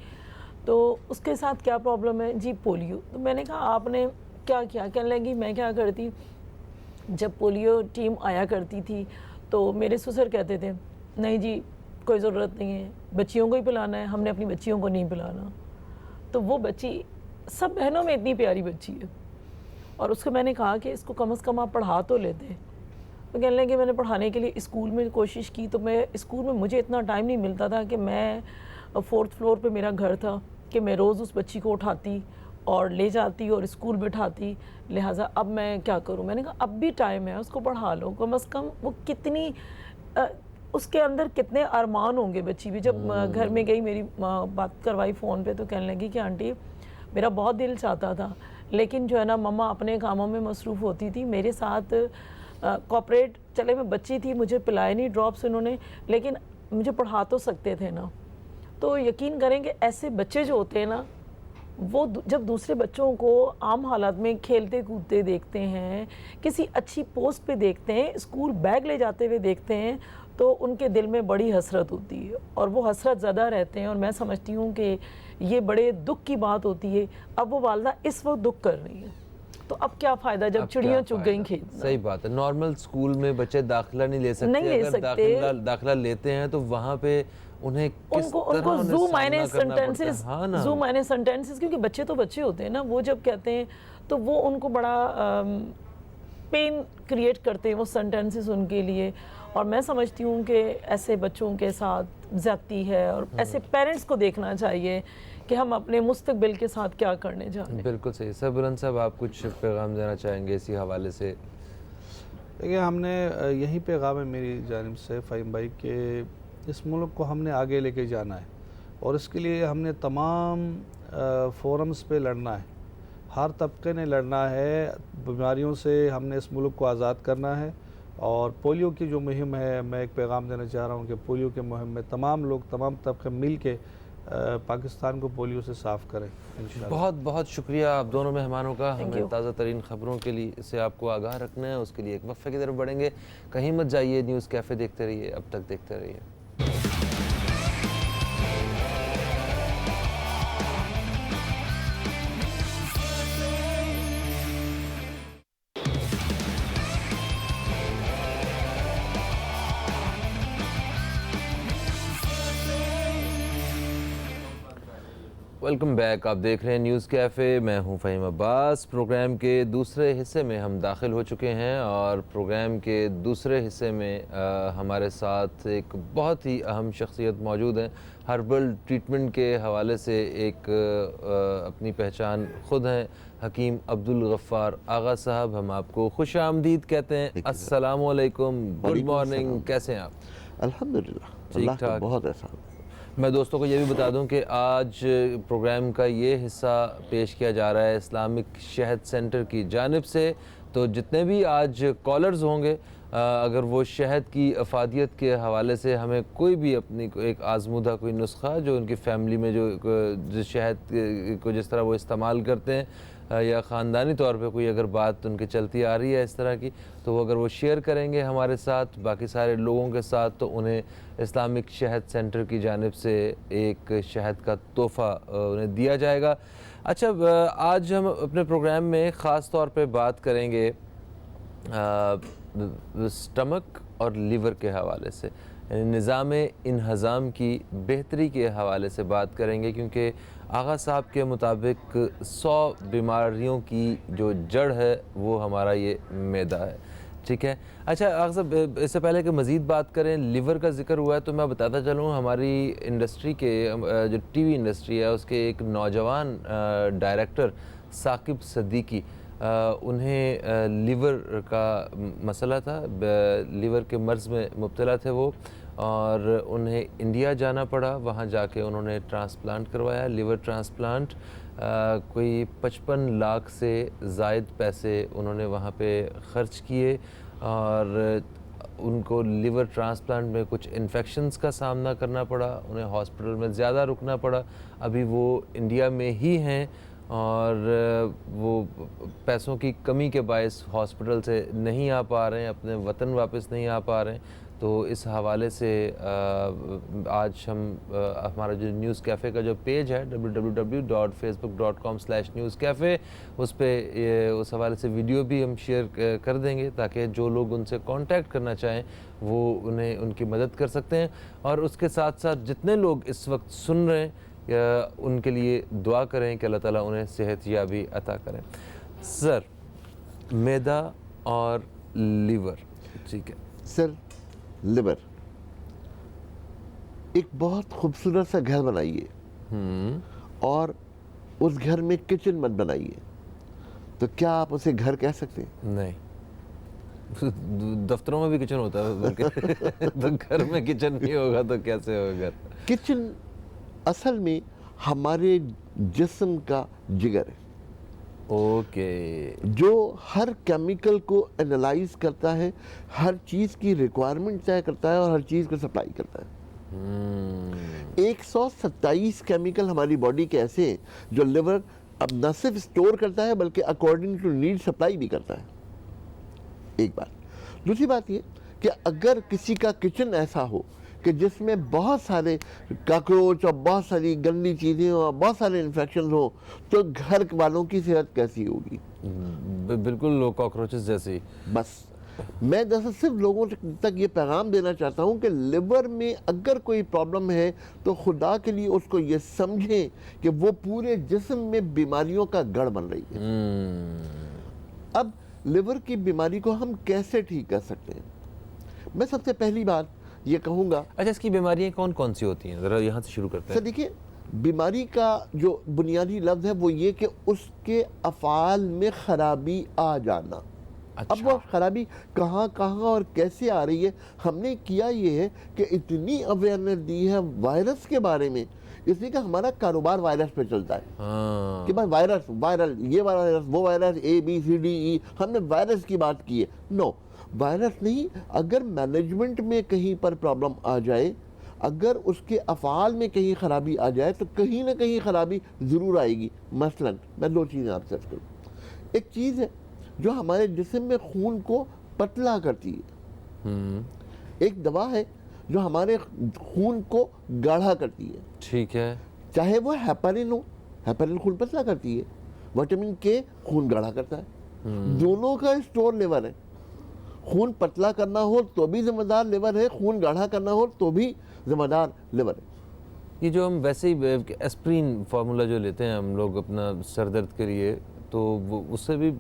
تو اس کے ساتھ کیا پرابلم ہے جی؟ پولیو. تو میں نے کہا آپ نے کیا کیا؟ کہنے لگی میں کیا کرتی، جب پولیو ٹیم آیا کرتی تھی تو میرے سسر کہتے تھے نہیں جی کوئی ضرورت نہیں ہے، بچیوں کو ہی پلانا ہے، ہم نے اپنی بچیوں کو نہیں پلانا. تو وہ بچی سب بہنوں میں اتنی پیاری بچی ہے، اور اس کو میں نے کہا کہ اس کو کم از کم آپ پڑھا تو لیتے. تو کہنے لگے میں نے پڑھانے کے لیے اسکول میں کوشش کی، تو میں اسکول میں مجھے اتنا ٹائم نہیں ملتا تھا کہ میں 4th فلور پہ میرا گھر تھا کہ میں روز اس بچی کو اٹھاتی اور لے جاتی اور اسکول بٹھاتی. لہٰذا اب میں کیا کروں؟ میں نے کہا اب بھی ٹائم ہے، اس کو پڑھا لو. کم از کم وہ کتنی اس کے اندر کتنے ارمان ہوں گے بچی بھی. جب گھر میں گئی، میری بات کروائی فون پہ، تو کہنے لگی کہ آنٹی میرا بہت دل چاہتا تھا، لیکن جو ہے نا مما اپنے کاموں میں مصروف ہوتی تھی، میرے ساتھ کوآپریٹ، چلے میں بچی تھی، مجھے پلائے نہیں ڈراپس انہوں نے، لیکن مجھے پڑھا تو سکتے تھے نا. تو یقین کریں کہ ایسے بچے جو ہوتے ہیں نا، وہ جب دوسرے بچوں کو عام حالات میں کھیلتے کودتے دیکھتے ہیں، کسی اچھی پوسٹ پہ دیکھتے ہیں، اسکول بیگ لے جاتے ہوئے دیکھتے ہیں، تو ان کے دل میں بڑی حسرت ہوتی ہے، اور وہ حسرت زدہ رہتے ہیں. اور میں سمجھتی ہوں کہ یہ بڑے دکھ کی بات ہوتی ہے. اب وہ والدہ اس وقت دکھ کر رہی ہیں، تو اب کیا فائدہ جب چڑیاں چگ گئیں کھیت میں. صحیح بات ہے. نارمل سکول میں بچے داخلہ نہیں لے سکتے، اگر داخلہ لیتے ہیں تو وہاں پہ انہیں کس طرح زو مائنے سنٹینسز، کیونکہ بچے تو بچے ہوتے ہیں نا، وہ جب کہتے ہیں تو وہ ان کو بڑا پین کریٹ کرتے ہیں وہ سنٹینسز ان کے لیے. اور میں سمجھتی ہوں کہ ایسے بچوں کے ساتھ زیادتی ہے، اور ایسے پیرنٹس کو دیکھنا چاہیے کہ ہم اپنے مستقبل کے ساتھ کیا کرنے جا رہے ہیں. بالکل صحیح. سر بلند صاحب، آپ کچھ پیغام دینا چاہیں گے اسی حوالے سے؟ دیکھیے، ہم نے یہی پیغام ہے میری جانب سے فہیم بھائی کہ اس ملک کو ہم نے آگے لے کے جانا ہے، اور اس کے لیے ہم نے تمام فورمز پہ لڑنا ہے، ہر طبقے نے لڑنا ہے. بیماریوں سے ہم نے اس ملک کو آزاد کرنا ہے، اور پولیو کی جو مہم ہے، میں ایک پیغام دینا چاہ رہا ہوں کہ پولیو کے مہم میں تمام لوگ، تمام طبقے مل کے پاکستان کو پولیو سے صاف کریں انشاءاللہ۔ بہت بہت شکریہ آپ دونوں مہمانوں کا، ہمیں تازہ ترین خبروں کے لیے سے آپ کو آگاہ رکھنا ہے، اس کے لیے ایک وقفے کی طرف بڑھیں گے۔ کہیں مت جائیے، نیوز کیفے دیکھتے رہیے، اب تک دیکھتے رہیے۔ ویلکم بیک، آپ دیکھ رہے ہیں نیوز کیفے، میں ہوں فہیم عباس۔ پروگرام کے دوسرے حصے میں ہم داخل ہو چکے ہیں اور پروگرام کے دوسرے حصے میں ہمارے ساتھ ایک بہت ہی اہم شخصیت موجود ہیں۔ ہربل ٹریٹمنٹ کے حوالے سے ایک اپنی پہچان خود ہیں، حکیم عبدالغفار آغا صاحب، ہم آپ کو خوش آمدید کہتے ہیں۔ السلام علیکم، گڈ مارننگ، کیسے ہیں آپ؟ الحمدللہ، اللہ کا بہت احسان ہے۔ میں دوستوں کو یہ بھی بتا دوں کہ آج پروگرام کا یہ حصہ پیش کیا جا رہا ہے اسلامک شہد سینٹر کی جانب سے، تو جتنے بھی آج کالرز ہوں گے، اگر وہ شہد کی افادیت کے حوالے سے ہمیں کوئی بھی اپنی ایک آزمودہ کوئی نسخہ جو ان کی فیملی میں جو شہد کو جس طرح وہ استعمال کرتے ہیں، یا خاندانی طور پہ کوئی اگر بات ان کی چلتی آ رہی ہے اس طرح کی، تو وہ اگر وہ شیئر کریں گے ہمارے ساتھ باقی سارے لوگوں کے ساتھ، تو انہیں اسلامک شہد سینٹر کی جانب سے ایک شہد کا تحفہ انہیں دیا جائے گا۔ اچھا، آج ہم اپنے پروگرام میں خاص طور پہ بات کریں گے سٹمک اور لیور کے حوالے سے، نظام انہضام کی بہتری کے حوالے سے بات کریں گے، کیونکہ آغا صاحب کے مطابق 100 بیماریوں کی جو جڑ ہے وہ ہمارا یہ معدہ ہے، ٹھیک ہے۔ اچھا آغا صاحب، اس سے پہلے کہ مزید بات کریں، لیور کا ذکر ہوا ہے تو میں بتاتا چلوں، ہماری انڈسٹری کے جو ٹی وی انڈسٹری ہے اس کے ایک نوجوان ڈائریکٹر ثاقب صدیقی، انہیں لیور کا مسئلہ تھا، لیور کے مرض میں مبتلا تھے وہ، اور انہیں انڈیا جانا پڑا۔ وہاں جا کے انہوں نے ٹرانسپلانٹ کروایا، لیور ٹرانسپلانٹ، کوئی 55 لاکھ سے زائد پیسے انہوں نے وہاں پہ خرچ کیے، اور ان کو لیور ٹرانسپلانٹ میں کچھ انفیکشنز کا سامنا کرنا پڑا، انہیں ہاسپٹل میں زیادہ رکنا پڑا۔ ابھی وہ انڈیا میں ہی ہیں اور وہ پیسوں کی کمی کے باعث ہاسپٹل سے نہیں آ پا رہے ہیں، اپنے وطن واپس نہیں آ پا رہے ہیں۔ تو اس حوالے سے آج ہم ہمارا جو نیوز کیفے کا جو پیج ہے www.facebook.com/newscafe، اس پہ اس حوالے سے ویڈیو بھی ہم شیئر کر دیں گے تاکہ جو لوگ ان سے کانٹیکٹ کرنا چاہیں وہ انہیں ان کی مدد کر سکتے ہیں، اور اس کے ساتھ ساتھ جتنے لوگ اس وقت سن رہے ہیں ان کے لیے دعا کریں کہ اللہ تعالیٰ انہیں صحت یابی عطا کریں۔ سر، معدہ اور لیور، ٹھیک ہے سر، لیور ایک بہت خوبصورت سا گھر بنائیے اور اس گھر میں کچن مت بنائیے، تو کیا آپ اسے گھر کہہ سکتے ہیں؟ نہیں، دفتروں میں بھی کچن ہوتا ہے بلکہ تو گھر میں کچن نہیں ہوگا تو کیسے ہوگا گھر؟ کچن اصل میں ہمارے جسم کا جگر ہے، اوکے، جو ہر کیمیکل کو انالائز کرتا ہے، ہر چیز کی ریکوائرمنٹ طے کرتا ہے اور ہر چیز کو سپلائی کرتا ہے۔ 127 کیمیکل ہماری باڈی کے ایسے ہیں جو لیور اب نہ صرف اسٹور کرتا ہے بلکہ اکارڈنگ ٹو نیڈ سپلائی بھی کرتا ہے، ایک بات۔ دوسری بات یہ کہ اگر کسی کا کچن ایسا ہو کہ جس میں بہت سارے کاکروچ اور بہت ساری گندی چیزیں اور بہت سارے انفیکشن ہوں، تو گھر والوں کی صحت کیسی ہوگی؟ بالکل لو کاکروچز جیسی۔ بس میں دراصل صرف لوگوں تک یہ پیغام دینا چاہتا ہوں کہ لیور میں اگر کوئی پرابلم ہے تو خدا کے لیے اس کو یہ سمجھیں کہ وہ پورے جسم میں بیماریوں کا گڑھ بن رہی ہے۔ اب لیور کی بیماری کو ہم کیسے ٹھیک کر سکتے ہیں؟ میں سب سے پہلی بات یہ کہوں گا، اچھا، اس کی بیماریاں کون کون سی ہوتی ہیں؟ ذرا یہاں سے شروع کرتے سر ہیں۔ دیکھیے، بیماری کا جو بنیادی لفظ ہے وہ یہ کہ اس کے افعال میں خرابی آ جانا۔ اب وہ خرابی کہاں کہاں اور کیسے آ رہی ہے، ہم نے کیا یہ ہے کہ اتنی اویئرنیس دی ہے وائرس کے بارے میں، اس لیے کہ ہمارا کاروبار وائرس پہ چلتا ہے کہ بھائی وائرل، یہ وائرس، وہ virus, A B C D E، ہم نے وائرس کی بات کی ہے۔ نو، وائرس نہیں، اگر مینجمنٹ میں کہیں پر پرابلم آ جائے، اگر اس کے افعال میں کہیں خرابی آ جائے تو کہیں نہ کہیں خرابی ضرور آئے گی. مثلا میں 2 چیزیں آپ سے عرض کروں. ایک چیز ہے جو ہمارے جسم میں خون کو پتلا کرتی ہے، ایک دوا ہے جو ہمارے خون کو گاڑھا کرتی ہے. ٹھیک ہے. چاہے وہ ہیپرین ہو، ہیپرین خون پتلا کرتی ہے، وٹامن کے خون گاڑھا کرتا ہے. دونوں کا اسٹور لیور ہے. خون پتلا کرنا ہو تو بھی ذمہ دار لیور ہے، خون گاڑھا کرنا ہو تو بھی ذمہ دار لیور ہے. یہ جو ہم ویسے ہی ایسپرین فارمولا جو لیتے ہیں ہم لوگ اپنا سر درد کے لیے، تو اس سے بھی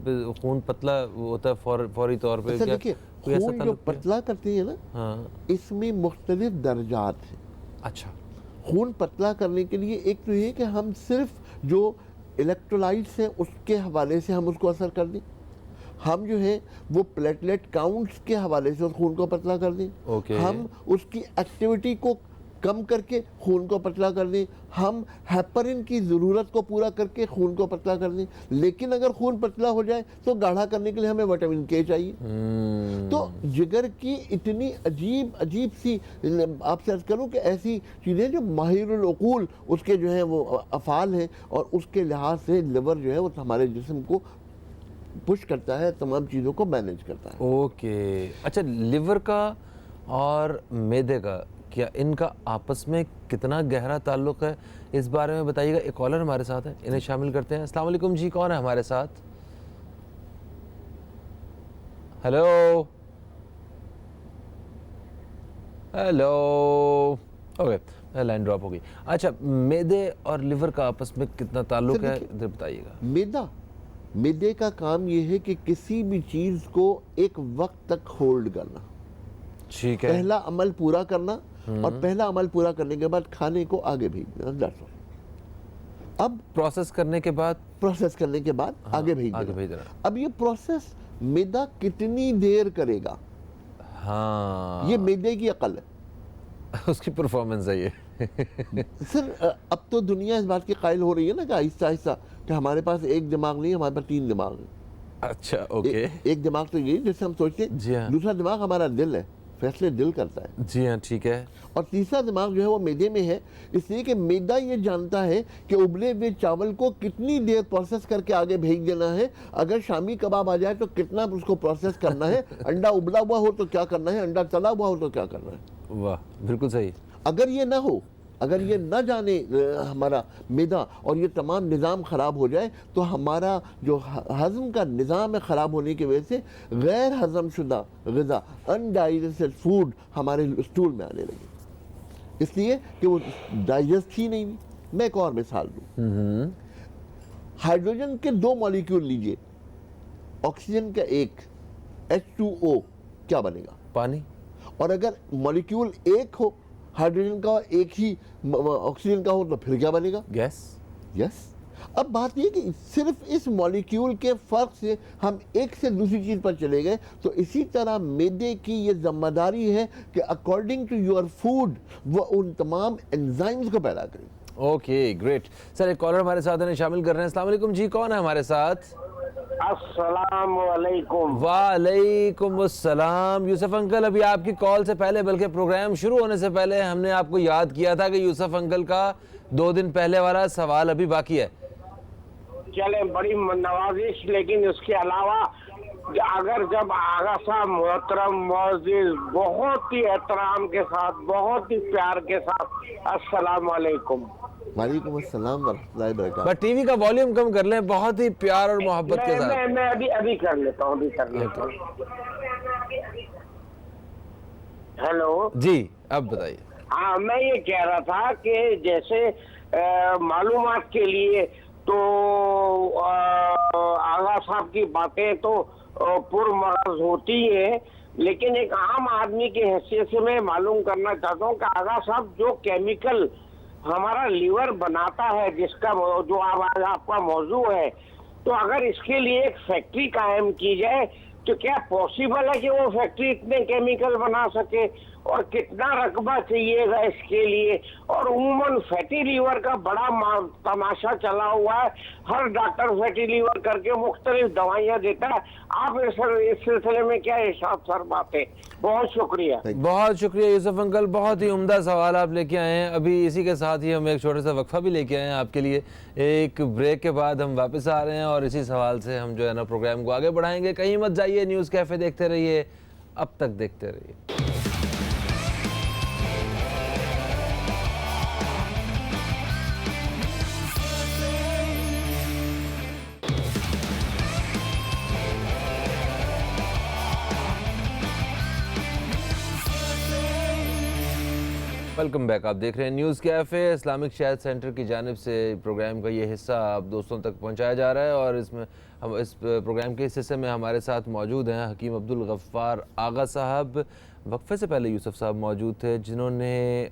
خون پتلا ہوتا ہے فوری طور پہ؟ اچھا دیکھیے، خون جو پتلا کرتی ہے نا، اس میں مختلف درجات ہیں. اچھا. خون پتلا کرنے کے لیے ایک تو یہ کہ ہم صرف جو الیکٹرولائٹس ہیں اس کے حوالے سے ہم اس کو اثر کر دیں، ہم جو ہے وہ پلیٹلیٹ کاؤنٹس کے حوالے سے اس خون کو پتلا کر دیں، ہم اس کی ایکٹیویٹی کو کم کر کے خون کو پتلا کر دیں، ہم ہیپرین کی ضرورت کو پورا کر کے خون کو پتلا کر دیں. لیکن اگر خون پتلا ہو جائے تو گاڑھا کرنے کے لیے ہمیں وٹامن کے چاہیے. تو جگر کی اتنی عجیب سی، آپ سے عرض کروں کہ ایسی چیزیں جو ماہر العقول اس کے جو ہیں وہ افعال ہیں، اور اس کے لحاظ سے لیور جو ہے وہ ہمارے جسم کو پش کرتا ہے، تمام چیزوں کو مینیج کرتا ہے. اوکے. اچھا، لیور کا اور معدے کا، کیا ان کا آپس میں کتنا گہرا تعلق ہے، اس بارے میں بتائیے گا. ایک کالر ہمارے ساتھ ہے، انہیں شامل کرتے ہیں. السلام علیکم جی، کون ہے ہمارے ساتھ؟ Hello hello. Okay, line drop ہو گئی. اچھا، معدے اور لیور کا آپس میں کتنا تعلق ہے، ادھر بتائیے گا. معدے کا کام یہ ہے کہ کسی بھی چیز کو ایک وقت تک ہولڈ کرنا، ٹھیک ہے، پہلا عمل پورا کرنا، اور پہلا عمل پورا کرنے کے بعد کھانے کو آگے بھیجنا. اب پروسیس کرنے کے بعد آگے بھیج دینا. اب یہ پروسیس معدہ کتنی دیر کرے گا، یہ معدے کی عقل ہے، اس کی پرفارمنس ہے. یہ سر اب تو دنیا اس بات کی قائل ہو رہی ہے نا کہ آہستہ آہستہ کہ ہمارے پاس ایک دماغ نہیں، ہمارے پاس 3 دماغ ہیں. اچھا، اوکے. ایک دماغ تو یہ جیسے ہم سوچتے ہیں، دوسرا دماغ ہمارا دل ہے، فیصلے دل کرتا ہے. جی ہاں، ٹھیک ہے. اور تیسرا دماغ جو ہے وہ معدے میں ہے، اس لیے کہ معدہ یہ جانتا ہے کہ ابلے ہوئے چاول کو کتنی دیر پروسیس کر کے آگے بھیج دینا ہے. اگر شامی کباب آ جائے تو کتنا اس کو پروسیس کرنا ہے، انڈا ابلا ہوا ہو تو کیا کرنا ہے، انڈا تلا ہوا ہو تو کیا کرنا ہے. واہ، بالکل صحیح. اگر یہ نہ ہو، اگر یہ نہ جانے ہمارا معدہ، اور یہ تمام نظام خراب ہو جائے، تو ہمارا جو ہضم کا نظام ہے خراب ہونے کی وجہ سے غیر ہضم شدہ غذا، انڈائجسٹڈ فوڈ ہمارے اسٹول میں آنے لگے، اس لیے کہ وہ ڈائجسٹ ہی نہیں. میں ایک اور مثال دوں. ہائیڈروجن کے 2 مالیکیول لیجئے، آکسیجن کا ایک، H2O، کیا بنے گا؟ پانی. اور اگر مالیکیول ایک ہو، ہائیڈروجن کا ایک ہی آکسیجن کا ہو، تو پھر کیا بنے گا؟ گیس. یس. اب بات یہ کہ صرف اس مالیکیول کے فرق سے ہم ایک سے دوسری چیز پر چلے گئے. تو اسی طرح معدے کی یہ ذمہ داری ہے کہ اکارڈنگ ٹو یور فوڈ وہ ان تمام انزائمز کو پیدا کرے. Okay, great. سر ایک کالر ہمارے ساتھ ہیں، شامل کر رہے ہیں. السلام علیکم جی، کون ہے ہمارے ساتھ؟ السلام علیکم. وعلیکم السلام. یوسف انکل، ابھی آپ کی کال سے پہلے، بلکہ پروگرام شروع ہونے سے پہلے ہم نے آپ کو یاد کیا تھا کہ یوسف انکل کا 2 دن پہلے والا سوال ابھی باقی ہے. چلیں، بڑی نوازش. لیکن اس کے علاوہ اگر جب آغا صاحب محترم معزز بہت ہی احترام کے ساتھ، بہت ہی پیار کے ساتھ، السلام علیکم. وعلیکم السلام ورحمۃ اللہ وبرکاتہ. بس ٹی وی کا والیوم کم کر لیں، بہت ہی پیار اور محبت کے ساتھ. میں ابھی کر لیتا ہوں. ہیلو جی، اب بتائیے. ہاں، میں یہ کہہ رہا تھا کہ جیسے معلومات کے لیے تو آغا صاحب کی باتیں تو پرمرض ہوتی ہیں، لیکن ایک عام آدمی کی حیثیت سے میں معلوم کرنا چاہتا ہوں کہ آغا صاحب جو کیمیکل ہمارا لیور بناتا ہے، جس کا جو آج آپ کا موضوع ہے، تو اگر اس کے لیے ایک فیکٹری قائم کی جائے تو کیا پاسبل ہے کہ وہ فیکٹری اتنے کیمیکل بنا سکے؟ اور کتنا رقبہ چاہیے گا اس کے لیے. اور عموماً فیٹی لیور کا بڑا تماشا چلا ہوا ہے, ہر ڈاکٹر فیٹی لیور کر کے مختلف دوائیاں دیتا ہے. آپ اس سلسلے میں کیا ارشاد فرماتے؟ بہت شکریہ. بہت شکریہ یوسف انکل, بہت ہی عمدہ سوال آپ لے کے آئے ہیں. ابھی اسی کے ساتھ ہی ہم ایک چھوٹا سا وقفہ بھی لے کے آئے ہیں آپ کے لیے. ایک بریک کے بعد ہم واپس آ رہے ہیں اور اسی سوال سے ہم جو ہے نا پروگرام کو آگے بڑھائیں گے. کہیں مت جائیے, نیوز کیفے دیکھتے رہیے, اب تک دیکھتے رہیے. Welcome back. آپ دیکھ رہے ہیں نیوز کیفے. اسلامک شہد سینٹر کی جانب سے پروگرام کا یہ حصہ آپ دوستوں تک پہنچایا جا رہا ہے, اور اس میں ہم اس پروگرام کے اس حصے میں ہمارے ساتھ موجود ہیں حکیم عبدالغفار آغا صاحب. وقفے سے پہلے یوسف صاحب موجود تھے جنہوں نے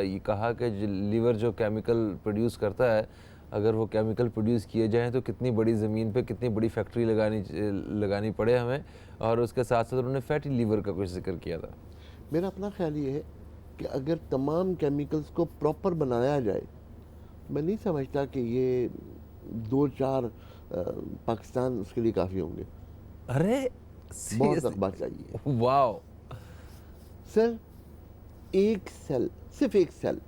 یہ کہا کہ لیور جو کیمیکل پروڈیوس کرتا ہے, اگر وہ کیمیکل پروڈیوس کیے جائیں تو کتنی بڑی زمین پہ کتنی بڑی فیکٹری لگانی پڑے ہمیں, اور اس کے ساتھ ساتھ انہوں نے فیٹی لیور کا کچھ ذکر کیا تھا. میرا اپنا خیال یہ ہے کہ اگر تمام کیمیکلز کو پراپر بنایا جائے, میں نہیں سمجھتا کہ یہ 2-4 پاکستان اس کے لیے کافی ہوں گے. ارے بہت رقبہ چاہیے. واو سر, ایک سیل, صرف ایک سیل,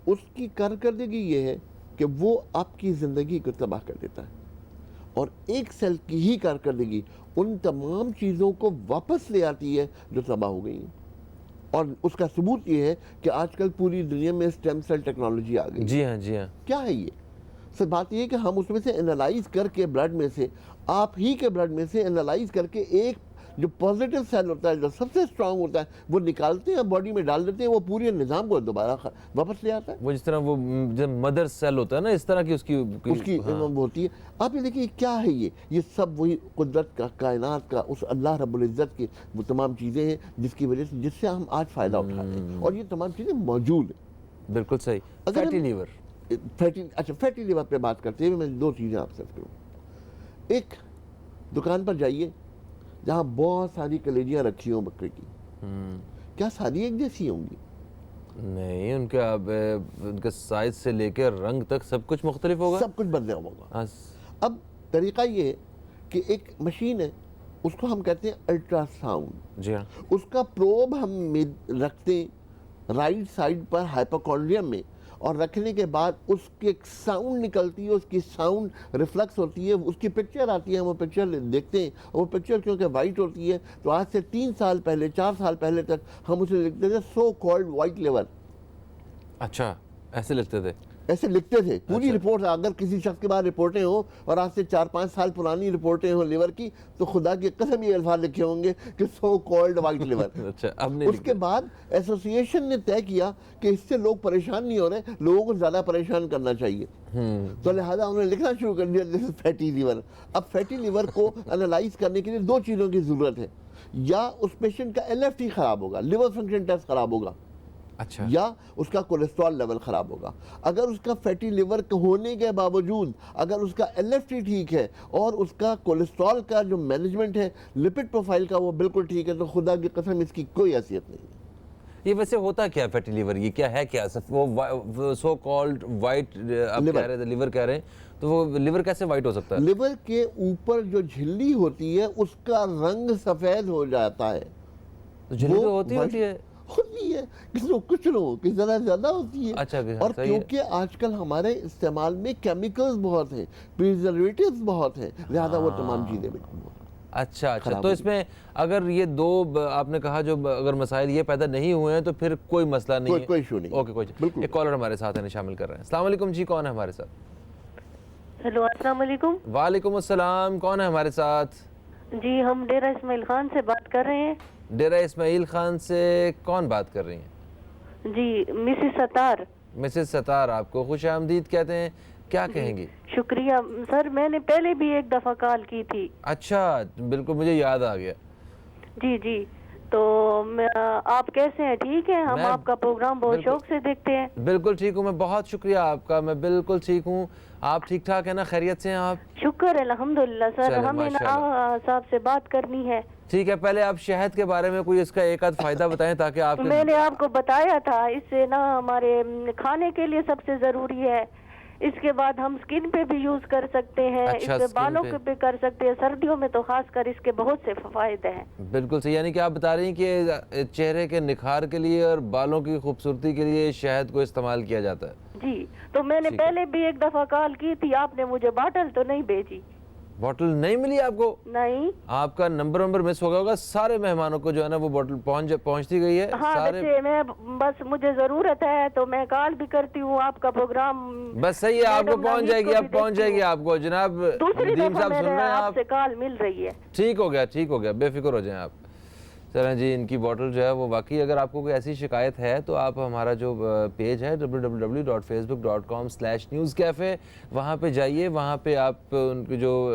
اس کی کارکردگی یہ ہے کہ وہ آپ کی زندگی کو تباہ کر دیتا ہے, اور ایک سیل کی ہی کارکردگی ان تمام چیزوں کو واپس لے آتی ہے جو تباہ ہو گئی ہیں. اور اس کا ثبوت یہ ہے کہ آج کل پوری دنیا میں اسٹیم سیل ٹیکنالوجی آ گئی. جی ہاں, جی ہاں. کیا ہے یہ؟ سر بات یہ ہے کہ ہم اس میں سے انالائز کر کے بلڈ میں سے, آپ ہی کے بلڈ میں سے انالائز کر کے ایک جو پازیٹیو سیل ہوتا ہے جو سب سے اسٹرانگ ہوتا ہے وہ نکالتے ہیں, باڈی میں ڈال دیتے ہیں, وہ پورے نظام کو دوبارہ واپس لے آتا ہے. وہ جس طرح وہ جب مدر سیل ہوتا ہے نا, اس طرح کی اس کی ہوتی ہے. آپ یہ دیکھیے کیا ہے یہ سب وہی قدرت کا, کائنات کا, اس اللہ رب العزت کی وہ تمام چیزیں ہیں جس کی وجہ سے, جس سے ہم آج فائدہ اٹھا رہے ہیں, اور یہ تمام چیزیں موجود ہیں. بالکل صحیح. فیٹی لیور, اچھا فیٹی لیور پہ بات کرتے ہوئے میں 2 چیزیں آپ سے کروں. ایک, دکان پر جائیے جہاں بہت ساری کلیجیاں رکھی ہوں بکرے کی, کیا ساری ایک جیسی ہوں گی؟ نہیں, ان کے سائز سے لے کے رنگ تک سب کچھ مختلف ہوگا, سب کچھ بدلے ہوگا. اب طریقہ یہ ہے کہ ایک مشین ہے, اس کو ہم کہتے ہیں الٹرا ساؤنڈ. جی ہاں. اس کا پروب ہم رکھتے ہیں رائٹ سائڈ پر ہائپوکونڈریم میں, اور رکھنے کے بعد اس کی ایک ساؤنڈ نکلتی ہے, اس کی ساؤنڈ ریفلیکس ہوتی ہے, اس کی پکچر آتی ہے, ہم وہ پکچر دیکھتے ہیں. اور وہ پکچر کیونکہ وائٹ ہوتی ہے تو آج سے 3 سال پہلے 4 سال پہلے تک ہم اسے لکھتے تھے سو کالڈ وائٹ لیور. اچھا, ایسے لکھتے تھے؟ ایسے لکھتے تھے. پوری رپورٹ, اگر کسی شخص کے بعد رپورٹیں ہوں اور آج سے 4-5 سال پرانی رپورٹیں ہوں لیور کی, تو خدا کی قسم یہ الفاظ لکھے ہوں گے کہ سو کالڈ وائٹ لیور. اچھا, اب نہیں. اس کے بعد ایسوسیشن نے طے کیا کہ اس سے لوگ پریشان نہیں ہو رہے, لوگوں کو زیادہ پریشان کرنا چاہیے, تو لہٰذا انہوں نے لکھنا شروع کر دیا جیسے فیٹی لیور. اب فیٹی لیور کو انالائز کرنے کے لیے 2 چیزوں کی ضرورت ہے. یا اس پیشنٹ کا LFT خراب ہوگا, لیور فنکشن ٹیسٹ خراب ہوگا, اچھا, یا اس کا کولیسٹرول لیول خراب ہوگا. اگر اس کا فیٹی لیور ہونے کے باوجود اگر اس کا LFT ٹھیک ہے اور اس کا کولیسٹرول کا جو مینجمنٹ ہے, لپڈ پروفائل کا, وہ بالکل ٹھیک ہے, تو خدا کی قسم اس کی کوئی حیثیت نہیں ہے. یہ ویسے ہوتا کیا فیٹی لیور, یہ کیا ہے, کیا وہ سو کالڈ وائٹ آپ کہہ رہے تھے, لیور کہہ رہے ہیں, تو وہ لیور کیسے وائٹ ہو سکتا ہے؟ لیور کے اوپر جو جھلی ہوتی ہے اس کا رنگ سفید ہو جاتا ہے. جھلی تو ہوتی ہے, ہوتی ہے, کچھ لوگوں کی ذرا زیادہ ہوتی ہے. اچھا, اور کیونکہ آج کل ہمارے استعمال میں کیمیکلز بہت ہیں, پریزرویٹیوز بہت ہیں, لہذا وہ تمام چیزیں بالکل. اچھا, تو اس میں اگر یہ 2 آپ نے کہا جو اگر مسائل یہ پیدا نہیں ہوئے ہیں تو پھر کوئی مسئلہ نہیں ہے, کوئی ایشو نہیں. اوکے, کوئی. ایک کالر ہمارے ساتھ ہے, شامل کر رہے ہیں. السلام علیکم جی, کون ہے ہمارے ساتھ؟ ہیلو, السلام علیکم. وعلیکم السلام, کون ہے ہمارے ساتھ؟ جی, ہم ڈیرہ اسماعیل خان سے بات کر رہے ہیں. ڈیرہ اسماعیل خان سے کون بات کر رہی ہیں؟ جی, مسز ستار. مسز ستار, آپ کو خوش آمدید کہتے ہیں, کیا کہیں گی؟ شکریہ سر, میں نے پہلے بھی ایک دفعہ کال کی تھی. اچھا, بالکل مجھے یاد آ گیا. جی جی, تو آپ کیسے ہیں؟ ٹھیک ہیں, ہم آپ کا پروگرام بہت شوق سے دیکھتے ہیں. بالکل ٹھیک ہوں میں, بہت شکریہ آپ کا, میں بالکل ٹھیک ہوں. آپ ٹھیک ٹھاک ہیں نا, خیریت سے ہیں آپ؟ شکر الحمدللہ سر. ہمیں صاحب سے بات کرنی ہے. ٹھیک ہے، پہلے آپ شہد کے بارے میں کوئی اس کا ایک آدھ فائدہ بتائیں تاکہ آپ میں نے آپ کو بتایا تھا اس سے نا ہمارے کھانے کے لیے سب سے ضروری ہے، اس کے بعد ہم سکن پہ بھی یوز کر سکتے ہیں، اچھا، اس سے skin بالوں پہ پہ کر سکتے ہیں، سردیوں میں تو خاص کر اس کے بہت سے فوائد ہیں۔ بالکل صحیح، یعنی کہ آپ بتا رہی ہیں کہ چہرے کے نکھار کے لیے اور بالوں کی خوبصورتی کے لیے شہد کو استعمال کیا جاتا ہے۔ جی، تو میں نے ٹھیک ہے۔ پہلے بھی ایک دفعہ کال کی تھی، آپ نے مجھے باٹل تو نہیں بھیجی۔ بوٹل نہیں ملی آپ کو؟ نہیں، آپ کا نمبر مس ہو گیا ہوگا، سارے مہمانوں کو جو ہے نا وہ بوٹل پہنچتی گئی ہے ہاں سارے۔ بچے میں بس مجھے ضرورت ہے تو میں کال بھی کرتی ہوں، آپ کا پروگرام بس صحیح ہے، آپ کو میڈم پہنچ جائے نوید گی، کو اب بھی پہنچ جائے دیکھتی گی ہوں۔ آپ کو۔ جناب دوسری ندیم دفعہ صاحب سن میرے رہے ہیں آپ آپ؟ سے کال مل رہی ہے۔ ٹھیک ہو گیا، بے فکر ہو جائیں آپ۔ چلیں جی، ان کی بوٹل جو ہے وہ واقعی، اگر آپ کو کوئی ایسی شکایت ہے تو آپ ہمارا جو پیج ہے www.facebook.com/newscafe وہاں پہ جائیے، وہاں پہ آپ ان کی جو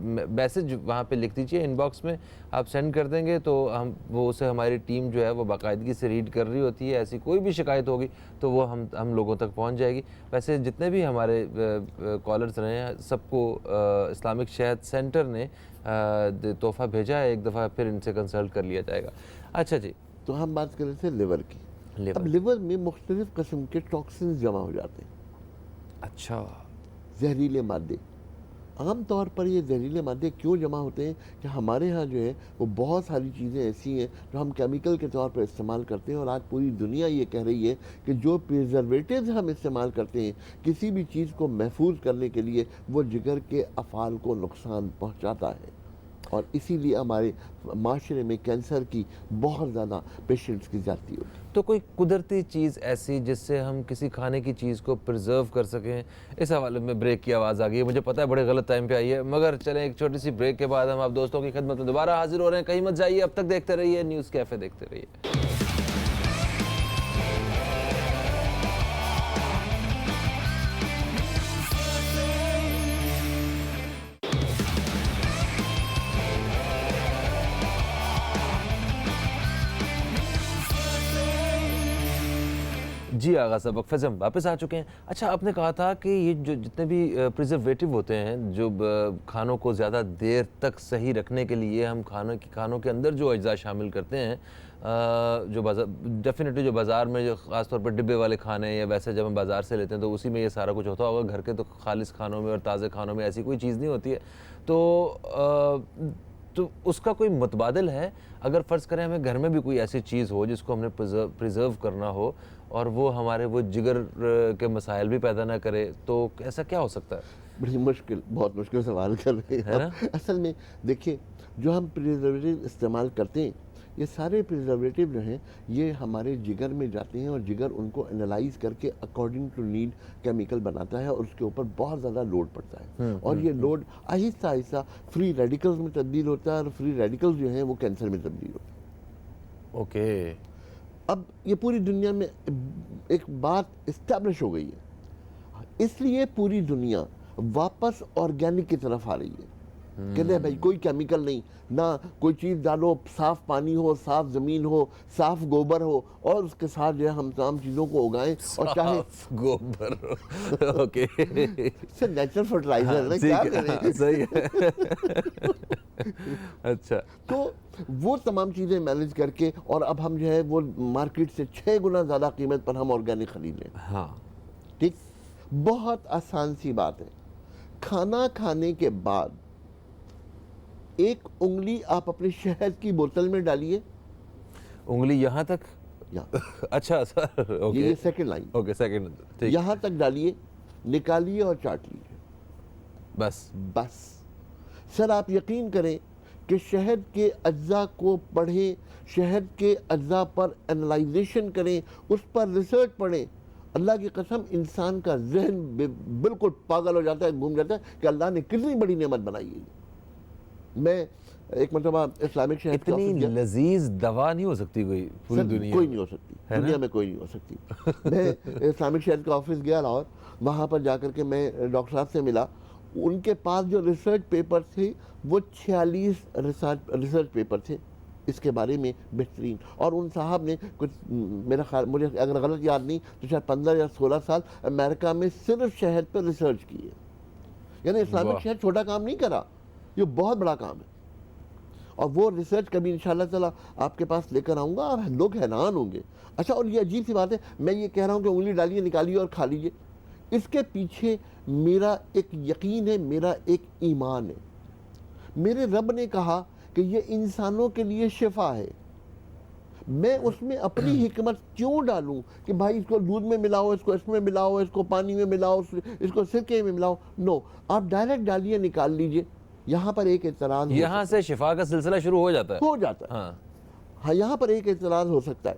میسج وہاں پہ لکھ دیجیے، ان باکس میں آپ سینڈ کر دیں گے تو وہ اسے ہماری ٹیم جو ہے وہ باقاعدگی سے ریڈ کر رہی ہوتی ہے۔ ایسی کوئی بھی شکایت ہوگی تو وہ ہم لوگوں تک پہنچ جائے گی۔ ویسے جتنے بھی ہمارے کالرز رہے ہیں سب کو اسلامک شہد سینٹر نے تحفہ بھیجا ہے، ایک دفعہ پھر ان سے کنسلٹ کر لیا جائے گا۔ اچھا جی، تو ہم بات کر رہے تھے لیور کی۔ لیور۔ اب لیور میں مختلف قسم کے ٹاکسنز جمع ہو جاتے ہیں، اچھا، زہریلے مادے۔ عام طور پر یہ زہریلے مادے کیوں جمع ہوتے ہیں کہ ہمارے ہاں جو ہے وہ بہت ساری چیزیں ایسی ہیں جو ہم کیمیکل کے طور پر استعمال کرتے ہیں، اور آج پوری دنیا یہ کہہ رہی ہے کہ جو پریزرویٹیوز ہم استعمال کرتے ہیں کسی بھی چیز کو محفوظ کرنے کے لیے، وہ جگر کے افعال کو نقصان پہنچاتا ہے، اور اسی لیے ہمارے معاشرے میں کینسر کی بہت زیادہ پیشنٹس کی زیادتی ہوتی ہے۔ تو کوئی قدرتی چیز ایسی جس سے ہم کسی کھانے کی چیز کو پرزرو کر سکیں؟ اس حوالے میں بریک کی آواز آ گئی ہے، مجھے پتہ ہے بڑے غلط ٹائم پہ آئی ہے، مگر چلیں ایک چھوٹی سی بریک کے بعد ہم آپ دوستوں کی خدمت میں دوبارہ حاضر ہو رہے ہیں۔ کہیں مت جائیے، اب تک دیکھتے رہیے نیوز کیفے، دیکھتے رہیے۔ جی آغا صاحب، وقفے سے ہم واپس آ چکے ہیں۔ اچھا، آپ نے کہا تھا کہ یہ جو جتنے بھی پریزرویٹو ہوتے ہیں جو کھانوں کو زیادہ دیر تک صحیح رکھنے کے لیے ہم کھانوں کے اندر جو اجزاء شامل کرتے ہیں، جو ڈیفینیٹلی جو بازار میں جو خاص طور پر ڈبے والے کھانے یا ویسے جب ہم بازار سے لیتے ہیں تو اسی میں یہ سارا کچھ ہوتا ہوگا، گھر کے تو خالص کھانوں میں اور تازے کھانوں میں ایسی کوئی چیز نہیں ہوتی ہے، تو اس کا کوئی متبادل ہے؟ اگر فرض کریں ہمیں گھر میں بھی کوئی ایسی چیز ہو جس کو ہم نے پریزرو کرنا ہو اور وہ ہمارے وہ جگر کے مسائل بھی پیدا نہ کرے، تو ایسا کیا ہو سکتا ہے؟ بڑی مشکل، بہت مشکل سوال کر رہے ہیں۔ اصل میں دیکھیں، جو ہم پریزرویٹو استعمال کرتے ہیں، یہ سارے پریزرویٹو جو ہیں یہ ہمارے جگر میں جاتے ہیں، اور جگر ان کو انالائز کر کے اکارڈنگ ٹو نیڈ کیمیکل بناتا ہے، اور اس کے اوپر بہت زیادہ لوڈ پڑتا ہے، اور یہ لوڈ آہستہ آہستہ فری ریڈیکلز میں تبدیل ہوتا ہے، اور فری ریڈیکلز جو ہیں وہ کینسر میں تبدیل ہوتے ہیں۔ اوکے، اب یہ پوری دنیا میں ایک بات اسٹیبلش ہو گئی ہے، اس لیے پوری دنیا واپس آرگینک کی طرف آ رہی ہے کہ نہیں بھائی کوئی کیمیکل نہیں، نہ کوئی چیز ڈالو، صاف پانی ہو، صاف زمین ہو، صاف گوبر ہو، اور اس کے ساتھ جو ہے ہم تمام چیزوں کو اگائیں، اور چاہے صاف گوبر، اوکے، نیچرل فرٹیلائزر ہے، کیا کریں؟ صحیح ہے۔ اچھا، تو وہ تمام چیزیں مینیج کر کے، اور اب ہم جو ہے وہ مارکیٹ سے 6 گنا زیادہ قیمت پر ہم آرگینک خرید لیں۔ ہاں، ٹھیک، بہت آسان سی بات ہے۔ کھانا کھانے کے بعد ایک انگلی آپ اپنے شہد کی بوتل میں ڈالیے، انگلی یہاں تک؟ اچھا سر، اوکے، یہ سیکنڈ لائن، اوکے، سیکنڈ، ٹھیک، یہاں تک ڈالیے، نکالیے اور چاٹ لیجیے، بس۔ سر آپ یقین کریں کہ شہد کے اجزاء کو پڑھیں، شہد کے اجزاء پر انالائزیشن کریں، اس پر ریسرچ پڑھیں، اللہ کی قسم انسان کا ذہن بالکل پاگل ہو جاتا ہے، گھوم جاتا ہے کہ اللہ نے کتنی بڑی نعمت بنائی ہے۔ میں ایک مرتبہ اسلامک شہد کے اتنی آفس گیا، لذیذ دوا نہیں ہو سکتی کوئی پوری دنیا، کوئی نہیں ہو سکتی دنیا میں، کوئی نہیں ہو سکتی۔ میں اسلامک شہد کا آفس گیا لاہور، وہاں پر جا کر کے میں ڈاکٹر صاحب سے ملا، ان کے پاس جو ریسرچ پیپر تھے وہ 46 ریسرچ پیپر تھے اس کے بارے میں بہترین، اور ان صاحب نے کچھ میرا خیال، مجھے اگر غلط یاد نہیں تو شاید 15 یا 16 سال امریکہ میں صرف شہد پر ریسرچ کی ہے۔ یعنی اسلامک شہد چھوٹا کام نہیں کرا، یہ بہت بڑا کام ہے، اور وہ ریسرچ کبھی انشاءاللہ تعالیٰ آپ کے پاس لے کر آؤں گا, آپ لوگ حیران ہوں گے. اچھا, اور یہ عجیب سی بات ہے, میں یہ کہہ رہا ہوں کہ انگلی ڈالیے, نکالیے اور کھا لیجیے, اس کے پیچھے میرا ایک یقین ہے, میرا ایک ایمان ہے. میرے رب نے کہا کہ یہ انسانوں کے لیے شفا ہے, میں اس میں اپنی حکمت کیوں ڈالوں کہ بھائی اس کو دودھ میں ملاؤ, اس کو اس میں ملاؤ, اس کو پانی میں ملاؤ, اس کو سرکے میں ملاؤ. نو, آپ ڈائریکٹ ڈالیے, نکال لیجئے. یہاں پر ایک اعتراض یہاں سے شفا کا سلسلہ شروع ہو جاتا ہے. ہاں, یہاں پر ایک اعتراض ہو سکتا ہے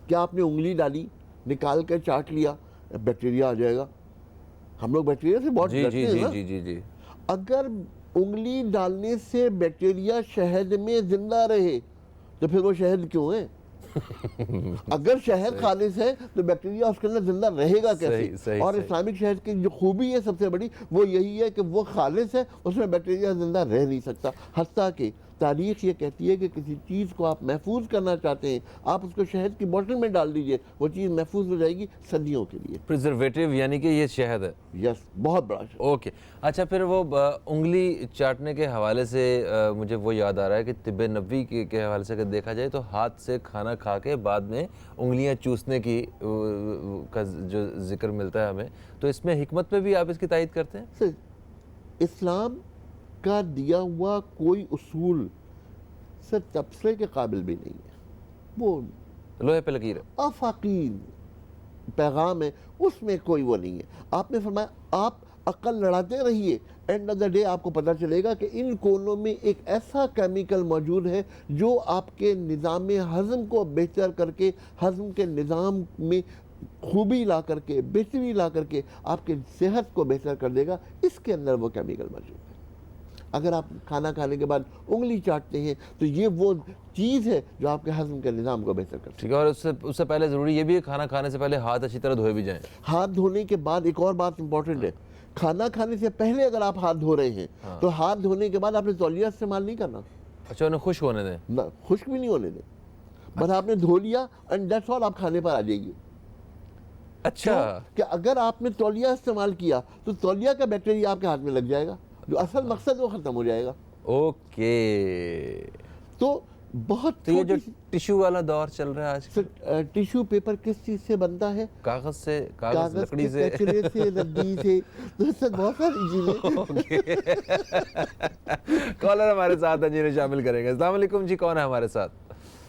کہ آپ نے انگلی ڈالی, نکال کر چاٹ لیا, بیکٹیریا آ جائے گا. ہم لوگ بیکٹیریا سے بہت ڈرتے ہیں نا. جی. اگر انگلی ڈالنے سے بیکٹیریا شہد میں زندہ رہے تو پھر وہ شہد کیوں ہے؟ اگر شہد خالص ہے تو بیکٹیریا اس کے اندر زندہ رہے گا کیسے؟ اور اسلامک شہد کی جو خوبی ہے سب سے بڑی وہ یہی ہے کہ وہ خالص ہے, اس میں بیکٹیریا زندہ رہ نہیں سکتا. حتیٰ کہ تاریخ یہ کہتی ہے کہ کسی چیز کو آپ محفوظ کرنا چاہتے ہیں, آپ اس کو شہد کی بوٹل میں ڈال دیجئے, وہ چیز محفوظ ہو جائے گی صدیوں کے لیے. پریزرویٹو یعنی کہ یہ شہد ہے. یس, بہت بڑا شہد. اوکے. اچھا, پھر وہ انگلی چاٹنے کے حوالے سے مجھے وہ یاد آ رہا ہے کہ طب نبوی کے حوالے سے اگر دیکھا جائے تو ہاتھ سے کھانا کھا کے بعد میں انگلیاں چوسنے کی کا جو ذکر ملتا ہے ہمیں, تو اس میں حکمت پہ بھی آپ اس کی تائید کرتے ہیں؟ اسلام کا دیا ہوا کوئی اصول سر تبصرے کے قابل بھی نہیں ہے, وہ لوہے پہ لکیر ہے, آفاقی پیغام ہے, اس میں کوئی وہ نہیں ہے. آپ نے فرمایا آپ عقل لڑاتے رہیے, اینڈ آف دا ڈے آپ کو پتہ چلے گا کہ ان کونوں میں ایک ایسا کیمیکل موجود ہے جو آپ کے نظام ہضم کو بہتر کر کے, ہضم کے نظام میں خوبی لا کر کے, بہتری لا کر کے آپ کے صحت کو بہتر کر دے گا. اس کے اندر وہ کیمیکل موجود ہے. اگر آپ کھانا کھانے کے بعد انگلی چاٹتے ہیں تو یہ وہ چیز ہے جو آپ کے ہضم کے نظام کو بہتر کرتی ہے. ٹھیک ہے, اور اس سے پہلے ضروری یہ بھی ہے کھانا کھانے سے پہلے ہاتھ اچھی طرح دھوئے بھی جائیں. ہاتھ دھونے کے بعد ایک اور بات امپورٹنٹ ہے, کھانا کھانے سے پہلے اگر آپ ہاتھ دھو رہے ہیں تو ہاتھ دھونے کے بعد آپ نے تولیہ استعمال نہیں کرنا. اچھا, انہیں خشک ہونے دیں. نہ, خشک بھی نہیں ہونے دیں, بس آپ نے دھو لیا اینڈ دیٹس آل, آپ کھانے پر آ جائیے. اچھا, کہ اگر آپ نے تولیہ استعمال کیا تو تولیہ کا بیکٹیریا آپ کے ہاتھ میں لگ جائے گا, جو اصل مقصد وہ ختم ہو جائے گا. اوکے. تو بہت تو یہ جو ٹیشو والا دور چل رہا ہے آج, ٹیشو پیپر کس چیز سے بنتا ہے؟ کاغذ سے, کاغذ لکڑی سے, کچرے سے, ردی سے, تو بہت ساری چیزیں. کالر ہمارے ساتھ ہیں جنہیں شامل کریں گے. السلام علیکم جی, کون ہے ہمارے ساتھ؟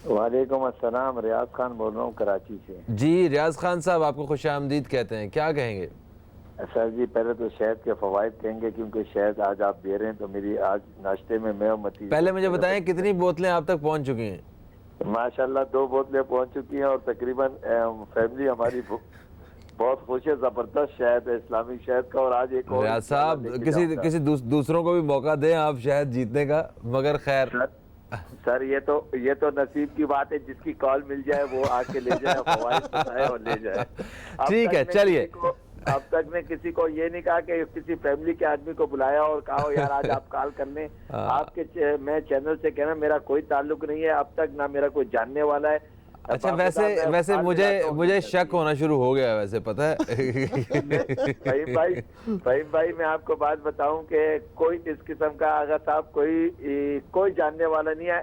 وعلیکم السلام, ریاض خان بول رہا ہوں کراچی سے. جی ریاض خان صاحب, آپ کو خوش آمدید کہتے ہیں, کیا کہیں گے؟ سر جی, پہلے تو شہد کے فوائد کہیں گے کیونکہ شہد آج آپ دے رہے ہیں تو میری آج ناشتے میں میں متی. پہلے مجھے بتائیں کتنی بوتلیں آپ تک پہنچ چکی ہیں؟ ماشاءاللہ 2 بوتلیں پہنچ چکی ہیں, اور تقریباً فیملی ہماری بہت خوش ہے. زبردست شہد ہے اسلامک شہد کا. اور آج ایک اور ریاض صاحب کسی دوسروں کو بھی موقع دیں آپ شہد جیتنے کا, مگر خیر. سر یہ تو نصیب کی بات ہے, جس کی کال مل جائے وہ آ کے لے جائے, فوائد بتائے اور لے جائے. ٹھیک ہے, چلیے. اب تک میں کسی کو یہ نہیں کہا کہ کسی فیملی کے آدمی کو بلایا اور کہا یار آج آپ کال کر لیں. آپ کے میں چینل سے کہنا میرا کوئی تعلق نہیں ہے اب تک, نہ میرا کوئی جاننے والا ہے. اچھا, ویسے مجھے شک ہونا شروع ہو گیا ویسے, پتہ ہے فہیم بھائی, میں آپ کو بات بتاؤں کہ کوئی اس قسم کا آغا صاحب کوئی جاننے والا نہیں ہے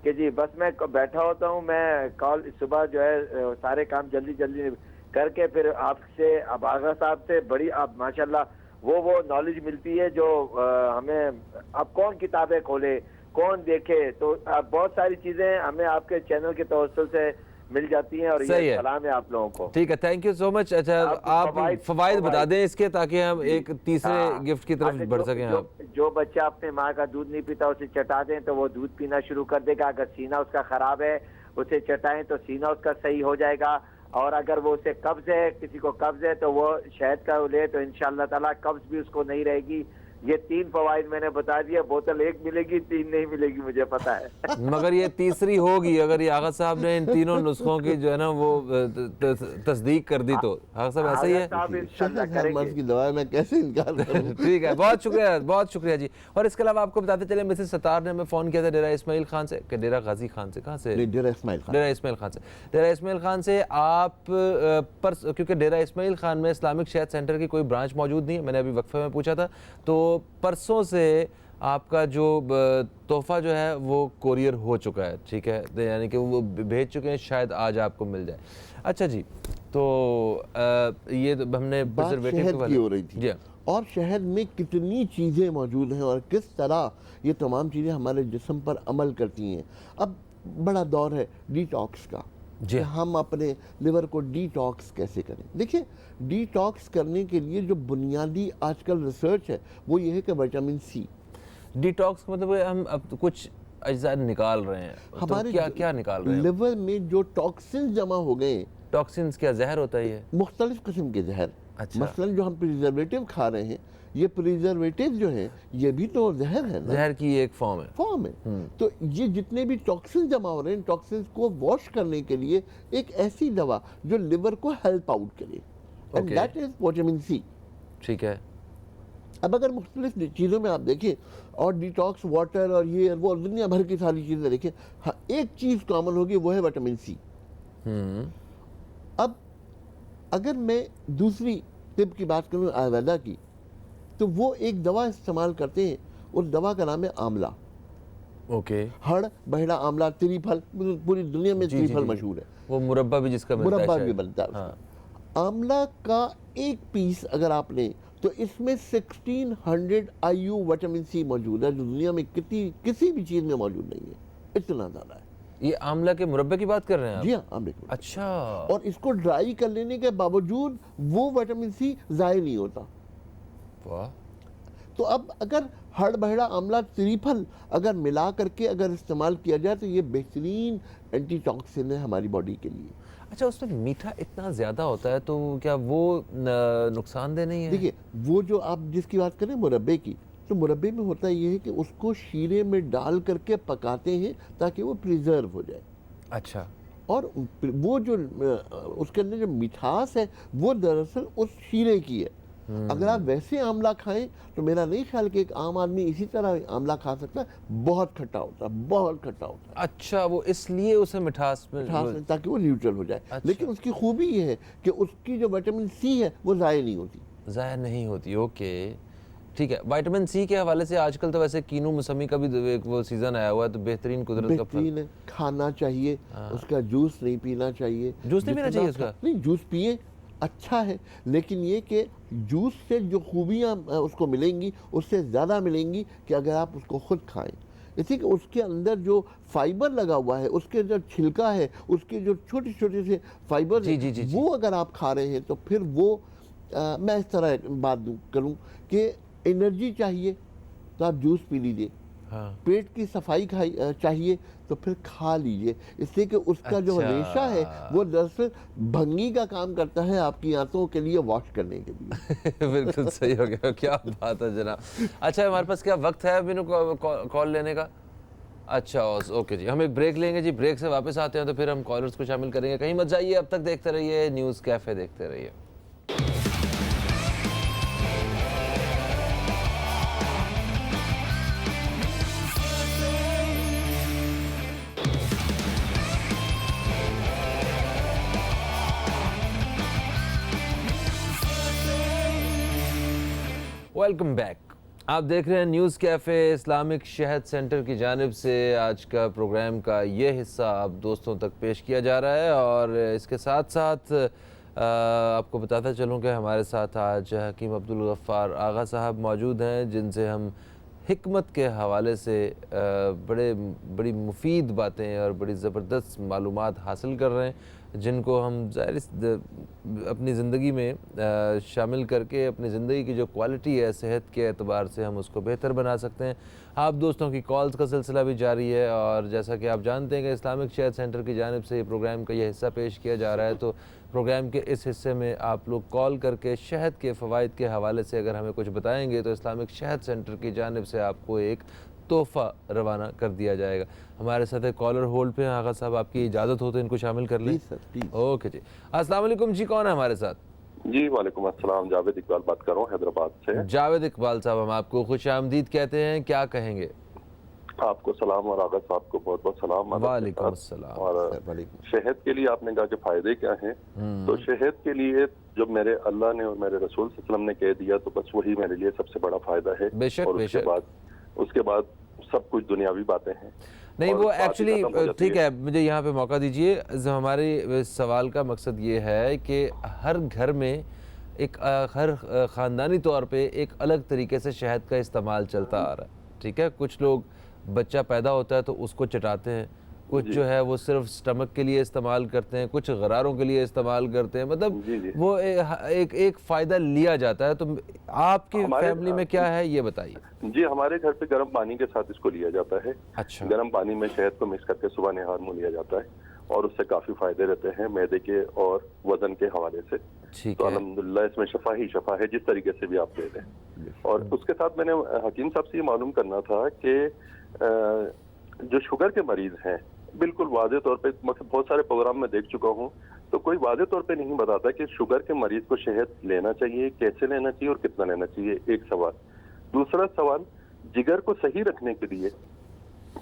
کہ جی بس میں بیٹھا ہوتا ہوں. میں کال صبح جو ہے سارے کام جلدی کر کے پھر آپ سے, اب آغا صاحب سے بڑی اب ماشاءاللہ وہ نالج ملتی ہے جو ہمیں, اب کون کتابیں کھولے, کون دیکھے, تو بہت ساری چیزیں ہمیں آپ کے چینل کے توسل سے مل جاتی ہیں. اور یہ سلام ہے آپ لوگوں کو. ٹھیک ہے, تھینک یو سو مچ. اچھا, آپ فوائد بتا دیں اس کے تاکہ ہم ایک تیسرے گفٹ کی طرف بڑھ سکیں. آپ جو بچہ اپنے ماں کا دودھ نہیں پیتا اسے چٹا دیں تو وہ دودھ پینا شروع کر دے گا. اگر سینہ اس کا خراب ہے اسے چٹائیں تو سینہ اس کا صحیح ہو جائے گا. اور اگر وہ اسے قبض ہے, کسی کو قبض ہے تو وہ شہد کا لے تو انشاءاللہ تعالیٰ قبض بھی اس کو نہیں رہے گی. یہ 3 فوائد میں نے بتا دیا. بوتل 1 ملے گی, 3 نہیں ملے گی, مجھے پتا ہے. مگر یہ تیسری ہوگی اگر یہ آغا صاحب نے ان تینوں نسخوں کی جو ہے نا وہ تصدیق کر دی تو. آغا صاحب ایسا ہی ہے مرض کی دوا میں کیسے انکار کروں. ٹھیک ہے, بہت شکریہ جی. اور اس کے علاوہ آپ کو بتاتے چلیں مسز ستار نے ہمیں فون کیا تھا ڈیرہ اسماعیل خان سے, کہ ڈیرہ غازی خان سے, کہاں سے؟ ڈیرہ اسماعیل خان سے. آپ کیونکہ ڈیرہ اسماعیل خان میں اسلامک شہد سینٹر کی کوئی برانچ موجود نہیں ہے, میں نے ابھی وقفے میں پوچھا تھا, تو پرسوں سے آپ کا جو تحفہ جو ہے وہ کوریئر ہو چکا ہے, ٹھیک ہے, یعنی کہ وہ بھیج چکے ہیں, شاید آج آپ کو مل جائے. اچھا جی, تو یہ ہم نے بات شہد کی ہو رہی تھی, اور شہد میں کتنی چیزیں موجود ہیں اور کس طرح یہ تمام چیزیں ہمارے جسم پر عمل کرتی ہیں. اب بڑا دور ہے ڈی ٹاکس کا, کہ ہم اپنے لیور کو ڈی ٹاکس کیسے کریں. دیکھیں, ڈی ٹاکس کرنے کے لیے جو بنیادی آج کل ریسرچ ہے وہ یہ ہے کہ وٹامن سی. ڈی ٹاکس کا مطلب ہم اب کچھ اجزاء نکال رہے ہیں, ہمارے کیا نکال رہے ہیں؟ لیور میں جو ٹاکسنز جمع ہو گئے ہیں. ٹاکسنز کیا زہر ہوتا ہے؟ یہ مختلف قسم کے زہر. مثلا جو ہم پریزرویٹو کھا رہے ہیں, یہ پریزرویٹو جو ہیں یہ بھی تو زہر ہے نا, زہر کی ایک فارم ہے. تو یہ جتنے بھی ٹاکسنز جمع ہو رہے ہیں, ٹاکسنز کو واش کرنے کے لیے ایک ایسی دوا جو لیور کو ہیلپ آؤٹ کرے, and that is vitamin C. ٹھیک ہے. اب اگر مختلف چیزوں میں آپ دیکھیں, اور ڈیٹاکس واٹر اور یہ وہ دنیا بھر کی ساری چیزیں دیکھیں, ہاں ایک چیز کامن ہوگی, وہ ہے وٹامن سی. اب اگر میں دوسری طب کی بات کروں, آیورویدا کی, تو وہ ایک دوا استعمال کرتے ہیں, اس دوا کا نام ہے آملہ. اوکے. ہڑ بہڑا آملہ, تریپھل, پوری دنیا میں تریپھل مشہور ہے. وہ مربع بھی جس کا مربع بھی بنتا ہے. آملہ کا ایک پیس اگر آپ لیں تو اس میں 1600 IU وٹامن سی موجود ہے, جو دنیا میں کسی بھی چیز میں موجود نہیں ہے. اتنا زیادہ ہے. یہ آملہ کے مربع کی بات کر رہے ہیں آپ؟ جی ہاں, آملہ کے. اچھا. اور اس کو ڈرائی کر لینے کے باوجود وہ وٹامن سی ضائع نہیں ہوتا. واہ. تو اب اگر ہڑ بہڑا آملہ تریپھل اگر ملا کر کے اگر استعمال کیا جائے تو یہ بہترین اینٹی ٹاکسن ہے ہماری باڈی کے لیے. اچھا, اس میں میٹھا اتنا زیادہ ہوتا ہے تو کیا وہ نقصان دہ نہیں ہے؟ دیکھیے, وہ جو آپ جس کی بات کریں مربے کی, تو مربے میں ہوتا یہ ہے کہ اس کو شیرے میں ڈال کر کے پکاتے ہیں تاکہ وہ پریزرو ہو جائے. اچھا. اور وہ جو اس کے اندر جو مٹھاس ہے وہ دراصل اس شیرے کی ہے. اگر آپ ویسے آملہ کھائیں تو میرا نہیں خیال کہ ایک عام آدمی اسی طرح آملہ کھا سکتا ہے. بہت کھٹا ہوتا ہے, بہت کھٹا ہوتا ہے. اچھا, وہ اس لیے اسے مٹھاس تاکہ وہ نیوٹرل ہو جائے. لیکن اس کی خوبی یہ ہے کہ اس کی جو وٹامن سی ہے وہ ضائع نہیں ہوتی. ضائع نہیں ہوتی. اوکے, ٹھیک ہے. وٹامن سی کے حوالے سے آج کل تو ویسے کینو موسمی کا بھی ایک وہ سیزن آیا ہوا ہے, تو بہترین قدرت کا پھل ہے. کھانا چاہیے, اس کا جوس نہیں پینا چاہیے. جوس نہیں پینا چاہیے اس کا؟ نہیں, جوس پیئے, اچھا ہے, لیکن یہ کہ جوس سے جو خوبیاں اس کو ملیں گی اس سے زیادہ ملیں گی کہ اگر آپ اس کو خود کھائیں. اسی کہ اس کے اندر جو فائبر لگا ہوا ہے, اس کے جو چھلکا ہے, اس کے جو چھوٹے چھوٹے سے فائبر ہیں, وہ اگر آپ کھا رہے ہیں تو پھر وہ میں اس طرح بات کروں کہ انرجی چاہیے تو آپ جوس پی لیجیے. پیٹ کی صفائی چاہیے تو پھر کھا لیجئے. اس لیے کہ اس کا جو ریشہ ہے وہ دراصل بھنگی کا کام کرتا ہے آپ کی آنتوں کے لیے واش کرنے کے لیے. بالکل صحیح ہو گیا, کیا بات ہے جناب. اچھا, ہمارے پاس کیا وقت ہے ابھی کال لینے کا؟ اچھا, اوکے جی, ہم ایک بریک لیں گے جی. بریک سے واپس آتے ہیں تو پھر ہم کالرز کو شامل کریں گے. کہیں مت جائیے, اب تک دیکھتے رہیے نیوز کیفے, دیکھتے رہیے. Welcome back. آپ دیکھ رہے ہیں نیوز کیفے. اسلامک شہد سینٹر کی جانب سے آج کا پروگرام کا یہ حصہ آپ دوستوں تک پیش کیا جا رہا ہے, اور اس کے ساتھ ساتھ آپ کو بتاتا چلوں کہ ہمارے ساتھ آج حکیم عبدالغفار آغا صاحب موجود ہیں, جن سے ہم حکمت کے حوالے سے بڑی مفید باتیں اور بڑی زبردست معلومات حاصل کر رہے ہیں, جن کو ہم ظاہر اپنی زندگی میں شامل کر کے اپنی زندگی کی جو کوالٹی ہے صحت کے اعتبار سے ہم اس کو بہتر بنا سکتے ہیں. آپ دوستوں کی کالز کا سلسلہ بھی جاری ہے, اور جیسا کہ آپ جانتے ہیں کہ اسلامک شہد سینٹر کی جانب سے یہ پروگرام کا یہ حصہ پیش کیا جا رہا ہے, تو پروگرام کے اس حصے میں آپ لوگ کال کر کے شہد کے فوائد کے حوالے سے اگر ہمیں کچھ بتائیں گے تو اسلامک شہد سینٹر کی جانب سے آپ کو ایک تحفہ روانہ کر دیا جائے گا. ہمارے ساتھ ایک کالر ہولڈ پہ ہیں. آغا صاحب, آپ کی اجازت ہو تو ان کو شامل کر لیں. اوکے جی. السلام علیکم جی, کون ہے ہمارے ساتھ؟ جی وعلیکم السلام, جاوید اقبال بات کر رہا ہوں حیدرآباد سے. جاوید اقبال صاحب, ہم آپ کو خوش آمدید کہتے ہیں, کیا کہیں گے؟ آپ کو سلام, اور آغا صاحب کو بہت بہت سلام. وعلیکم السلام. اور شہد کے لیے آپ نے کہا کہ فائدے کیا ہیں, تو شہد کے لیے جو میرے اللہ نے اور میرے رسول صلی اللہ علیہ وسلم نے کہہ دیا تو بس وہی میرے لیے سب سے بڑا فائدہ ہے. بے شک, اور اس کے بعد اس کے بعد سب کچھ دنیاوی باتیں ہیں. نہیں اور وہ بات ہی ایکچولی ختم ہو جاتی ٹھیک ہے, مجھے یہاں پہ موقع دیجئے. ہمارے سوال کا مقصد یہ ہے کہ ہر گھر میں ایک ہر خاندانی طور پہ ایک الگ طریقے سے شہد کا استعمال چلتا آ رہا ہے, ٹھیک ہے. کچھ لوگ بچہ پیدا ہوتا ہے تو اس کو چٹاتے ہیں, کچھ جو ہے وہ صرف سٹمک کے لیے استعمال کرتے ہیں, کچھ غراروں کے لیے استعمال کرتے ہیں, مطلب وہ ایک فائدہ لیا جاتا ہے. تو آپ کی فیملی میں کیا ہے یہ بتائیے. جی ہمارے گھر پہ گرم پانی کے ساتھ اس کو لیا جاتا ہے. اچھا, گرم پانی میں شہد کو مکس کر کے صبح نہار میں لیا جاتا ہے اور اس سے کافی فائدے رہتے ہیں معدے کے اور وزن کے حوالے سے. تو الحمدللہ اس میں شفا ہی شفا ہے جس طریقے سے بھی آپ لے لیں. اور اس کے ساتھ میں نے حکیم صاحب سے یہ معلوم کرنا تھا کہ جو شوگر کے مریض ہیں بالکل واضح طور پہ بہت سارے پروگرام میں دیکھ چکا ہوں تو کوئی واضح طور پہ نہیں بتاتا کہ شوگر کے مریض کو شہد لینا چاہیے, کیسے لینا چاہیے اور کتنا لینا چاہیے. ایک سوال. دوسرا سوال, جگر کو صحیح رکھنے کے لیے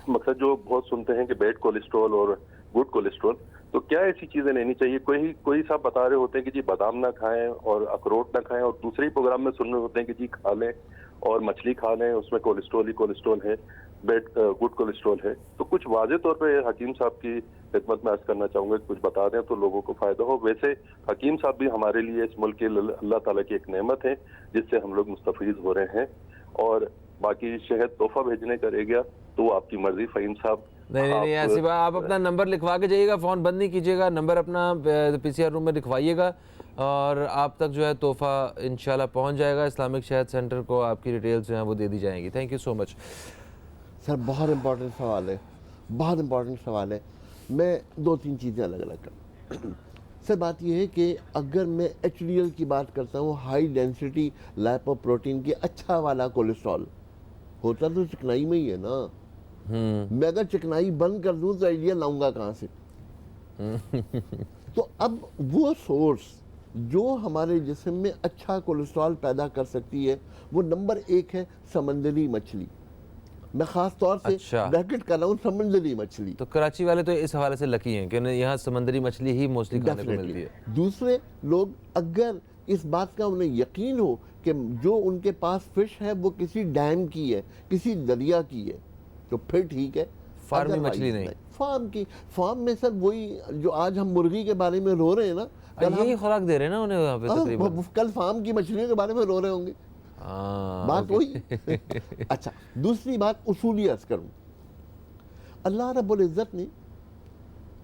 مقصد جو بہت سنتے ہیں کہ بیڈ کولیسٹرول اور گڈ کولیسٹرول, تو کیا ایسی چیزیں لینی چاہیے؟ کوئی صاحب بتا رہے ہوتے ہیں کہ جی بادام نہ کھائیں اور اخروٹ نہ کھائیں, اور دوسرے ہی پروگرام میں سن رہے ہوتے ہیں کہ جی کھا لیں اور مچھلی کھا لیں, اس میں کولیسٹرول ہی کولیسٹرول ہے, بیڈ گڈ کولیسٹرول ہے. تو کچھ واضح طور پہ حکیم صاحب کی خدمت میں عرض کرنا چاہوں گا کہ کچھ بتا دیں تو لوگوں کو فائدہ ہو. ویسے حکیم صاحب بھی ہمارے لیے اس ملک کے اللہ تعالیٰ کی ایک نعمت ہے جس سے ہم لوگ مستفید ہو رہے ہیں. اور باقی شہد تحفہ بھیجنے کرے گیا تو وہ آپ کی مرضی. فہیم صاحب نہیں ایسی بات, آپ اپنا نمبر لکھوا کے جائیے گا, فون بند نہیں کیجیے گا, نمبر اپنا پی سی آر روم میں لکھوائیے گا اور آپ تک جو ہے تحفہ انشاءاللہ پہنچ جائے گا. اسلامک شہد سینٹر کو آپ کی ڈیٹیلز جو ہیں وہ دے دی جائیں گی. تھینک یو سو مچ. سر بہت امپورٹنٹ سوال ہے, بہت امپورٹنٹ سوال ہے. میں 2-3 چیزیں الگ الگ کروں. سر بات یہ ہے کہ اگر میں ایچ ڈی ایل کی بات کرتا ہوں, ہائی ڈینسٹی لائپو پروٹین کی اچھا والا کولیسٹرول ہوتا تو چکنائی میں ہی ہے نا. میں اگر چکنائی بند کر دوں تو آئیڈیا لاؤں گا کہاں سے؟ تو اب وہ سورس جو ہمارے جسم میں اچھا کولیسٹرول پیدا کر سکتی ہے وہ نمبر 1 ہے سمندری مچھلی. میں خاص طور سے بریکٹ کر رہا ہوں سمندری مچھلی. تو کراچی والے تو اس حوالے سے لکی ہیں کہ یہاں سمندری مچھلی ہی موسٹلی کھانے کو ملتی ہے. دوسرے لوگ اگر اس بات کا انہیں یقین ہو کہ جو ان کے پاس فش ہے وہ کسی ڈیم کی ہے, کسی دریا کی ہے, تو پھر ٹھیک ہے. فارمی مچھلی نہیں, فارم میں سر وہی جو آج ہم مرغی کے بارے میں رو رہے ہیں نا, یہی خوراک دے رہے ہیں نا انہیں وہاں پہ تقریباً. کل فارم کی مچھلیوں کے بارے میں رو رہے ہوں گے. بات وہی. اچھا دوسری بات اصولی عرض کروں, اللہ رب العزت نے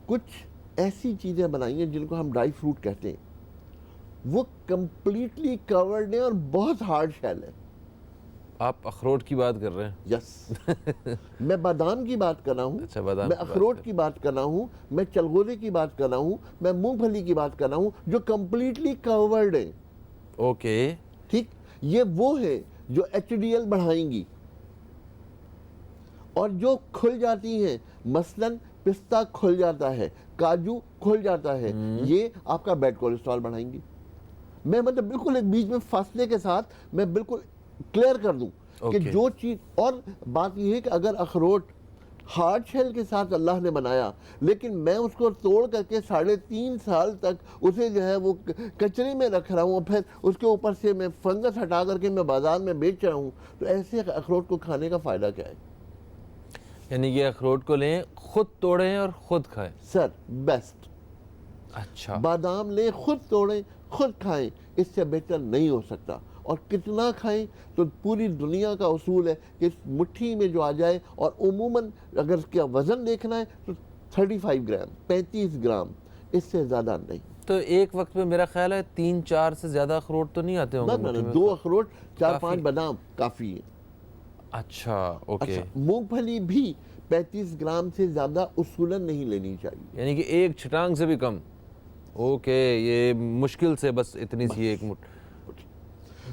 کچھ ایسی چیزیں بنائی ہیں جن کو ہم ڈرائی فروٹ کہتے ہیں, وہ کمپلیٹلی کورڈ ہیں اور بہت ہارڈ شیل ہے. آپ اخروٹ کی بات کر رہے ہیں؟ یس. میں بادام کی بات کر رہا ہوں, میں اخروٹ کی بات کر رہا ہوں, میں چلغوزے کی بات کر رہا ہوں, میں مونگ پھلی کی بات کر رہا ہوں جو کمپلیٹلی کورڈ ہیں. اوکے ٹھیک, یہ وہ ہے جو ایچ ڈی ایل بڑھائیں گی, اور جو کھل جاتی ہیں مثلاً پستہ کھل جاتا ہے, کاجو کھل جاتا ہے, یہ آپ کا بیڈ کولیسٹرول بڑھائیں گی. میں مطلب بالکل ایک بیچ میں فاصلے کے ساتھ میں بالکل کلیئر کر دوں کہ جو چیز, اور بات یہ ہے کہ اگر اخروٹ ہارڈ شیل کے ساتھ اللہ نے بنایا لیکن میں اس کو توڑ کر کے 3.5 سال تک اسے جو ہے وہ کچرے میں رکھ رہا ہوں, پھر اس کے اوپر سے میں فنگس ہٹا کر کے میں بازار میں بیچ رہا ہوں, تو ایسے اخروٹ کو کھانے کا فائدہ کیا ہے؟ یعنی یہ اخروٹ کو لیں, خود توڑیں اور خود کھائیں. سر بیسٹ. اچھا, بادام لیں, خود توڑیں, خود کھائیں, اس سے بہتر نہیں ہو سکتا. اور کتنا کھائیں تو پوری دنیا کا اصول ہے کہ اس مٹھی میں جو آ جائے, اور عموماً اگر اس کا وزن دیکھنا ہے تو 35 گرام 35 گرام, اس سے زیادہ نہیں. تو ایک وقت میں میرا خیال ہے 3-4 سے زیادہ اخروٹ تو نہیں آتے ہوں گے؟ 2 اخروٹ 4-5 بادام کافی ہے. اچھا اوکے. مونگ پھلی بھی 35 گرام سے زیادہ اصولاً نہیں لینی چاہیے, یعنی کہ ایک چھٹانگ سے بھی کم. اوکے, یہ مشکل سے بس اتنی سی ایک مٹھ.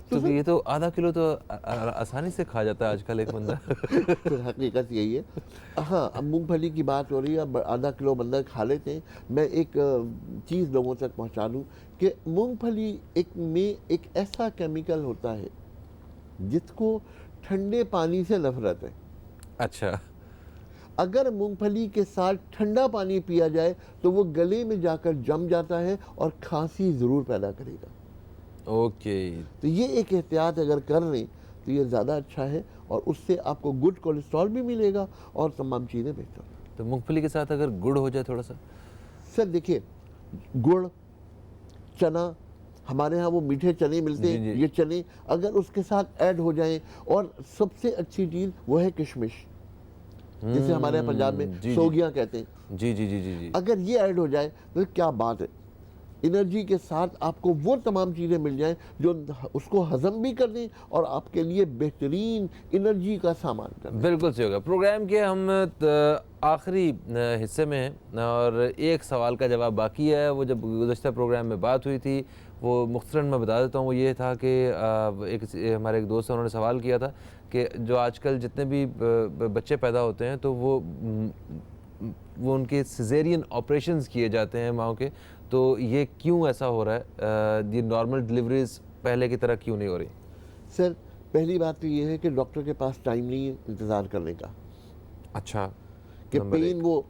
تو یہ تو آدھا کلو تو آسانی سے کھا جاتا ہے آج کل ایک بندہ. حقیقت یہی ہے. ہاں اب مونگ پھلی کی بات ہو رہی ہے, آدھا کلو بندہ کھا لیتے ہیں. میں ایک چیز لوگوں تک پہنچا دوں کہ مونگ پھلی میں ایک ایسا کیمیکل ہوتا ہے جس کو ٹھنڈے پانی سے نفرت ہے. اچھا, اگر مونگ پھلی کے ساتھ ٹھنڈا پانی پیا جائے تو وہ گلے میں جا کر جم جاتا ہے اور کھانسی ضرور پیدا کرے گا. اوکے, تو یہ ایک احتیاط اگر کر لیں تو یہ زیادہ اچھا ہے اور اس سے آپ کو گڈ کولیسٹرول بھی ملے گا اور تمام چیزیں بہتر. تو مونگ پھلی کے ساتھ اگر گڑ ہو جائے تھوڑا سا؟ سر دیکھیے گڑ، چنا، ہمارے ہاں وہ میٹھے چنے ملتے ہیں، یہ چنے اگر اس کے ساتھ ایڈ ہو جائیں، اور سب سے اچھی چیز وہ ہے کشمش، جسے ہمارے یہاں پنجاب میں سوگیاں کہتے ہیں. جی جی جی جی جی. اگر یہ ایڈ ہو جائے تو کیا بات ہے، انرجی کے ساتھ آپ کو وہ تمام چیزیں مل جائیں جو اس کو ہضم بھی کر دیں اور آپ کے لیے بہترین انرجی کا سامان کر دیں. بالکل صحیح ہوگا. پروگرام کے ہم آخری حصے میں ہیں اور ایک سوال کا جواب باقی ہے. وہ جب گزشتہ پروگرام میں بات ہوئی تھی وہ مختصراً میں بتا دیتا ہوں. وہ یہ تھا کہ ہمارے ایک دوست ہیں، انہوں نے سوال کیا تھا کہ جو آج کل جتنے بھی بچے پیدا ہوتے ہیں تو وہ ان کے سیزیرین آپریشنز کیے جاتے ہیں ماؤں کے، تو یہ کیوں ایسا ہو رہا ہے؟ یہ نارمل ڈلیوریز پہلے کی طرح کیوں نہیں ہو رہی؟ سر پہلی بات تو یہ ہے کہ ڈاکٹر کے پاس ٹائم نہیں ہے انتظار کرنے کا. اچھا. کہ پین وہ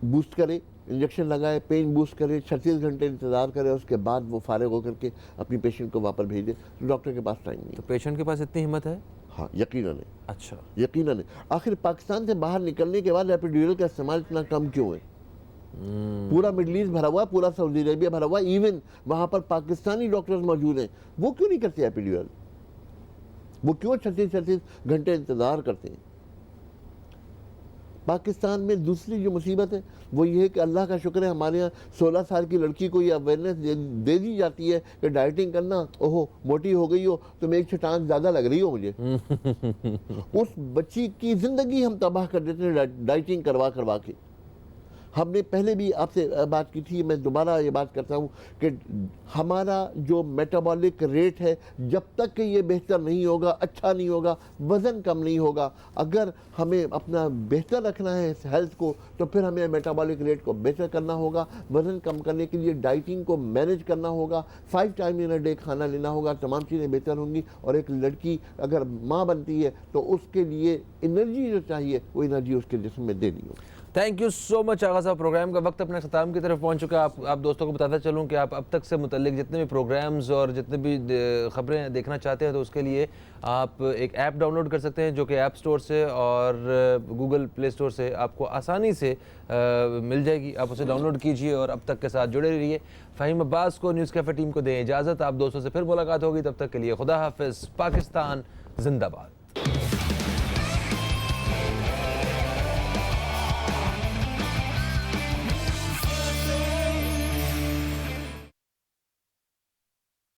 بوسٹ کرے، انجیکشن لگائے، پین بوسٹ کرے، 36 گھنٹے انتظار کرے، اس کے بعد وہ فارغ ہو کر کے اپنی پیشنٹ کو واپس بھیج دے. ڈاکٹر کے پاس ٹائم نہیں. تو پیشنٹ کے پاس اتنی ہمت ہے؟ ہاں یقیناً ہے. اچھا یقیناً ہے. آخر پاکستان سے باہر نکلنے کے بعد ایپیڈیورل کا استعمال اتنا کم کیوں ہے؟ پورا مڈل ایسٹ بھرا ہوا ہے، پورا سعودی عربیہ بھرا ہوا ہے، ایون وہاں پر پاکستانی ڈاکٹرز موجود ہیں، وہ کیوں نہیں کرتے ایپیڈیورل؟ وہ کیوں 36 گھنٹے انتظار کرتے ہیں؟ پاکستان میں دوسری جو مصیبت ہے وہ یہ ہے کہ اللہ کا شکر ہے ہمارے یہاں 16 سال کی لڑکی کو یہ اویئرنیس دے دی جاتی ہے کہ ڈائٹنگ کرنا، اوہو موٹی ہو گئی ہو تو میں ایک چھٹان زیادہ لگ رہی ہو مجھے. اس بچی کی زندگی ہم تباہ کر دیتے ہیں ڈائٹنگ کروا کے. ہم نے پہلے بھی آپ سے بات کی تھی، میں دوبارہ یہ بات کرتا ہوں کہ ہمارا جو میٹابولک ریٹ ہے جب تک کہ یہ بہتر نہیں ہوگا، اچھا نہیں ہوگا، وزن کم نہیں ہوگا. اگر ہمیں اپنا بہتر رکھنا ہے ہیلتھ کو تو پھر ہمیں میٹابولک ریٹ کو بہتر کرنا ہوگا. وزن کم کرنے کے لیے ڈائٹنگ کو مینیج کرنا ہوگا، 5 ٹائم ان اے ڈے کھانا لینا ہوگا، تمام چیزیں بہتر ہوں گی. اور ایک لڑکی اگر ماں بنتی ہے تو اس کے لیے انرجی جو چاہیے وہ انرجی اس کے جسم میں دینی ہوگی. تھینک یو سو مچ آغا صاحب. پروگرام کا وقت اپنے اختتام کی طرف پہنچ چکا. آپ دوستوں کو بتاتا چلوں کہ آپ اب تک سے متعلق جتنے بھی پروگرامز اور جتنے بھی خبریں دیکھنا چاہتے ہیں تو اس کے لیے آپ ایک ایپ ڈاؤن لوڈ کر سکتے ہیں جو کہ ایپ سٹور سے اور گوگل پلے سٹور سے آپ کو آسانی سے مل جائے گی. آپ اسے ڈاؤن لوڈ کیجئے اور اب تک کے ساتھ جڑے رہیے. فہیم عباس کو نیوز کیفے ٹیم کو دیں اجازت. آپ دوستوں سے پھر ملاقات ہوگی. تب تک کے لیے خدا حافظ. پاکستان زندہ باد.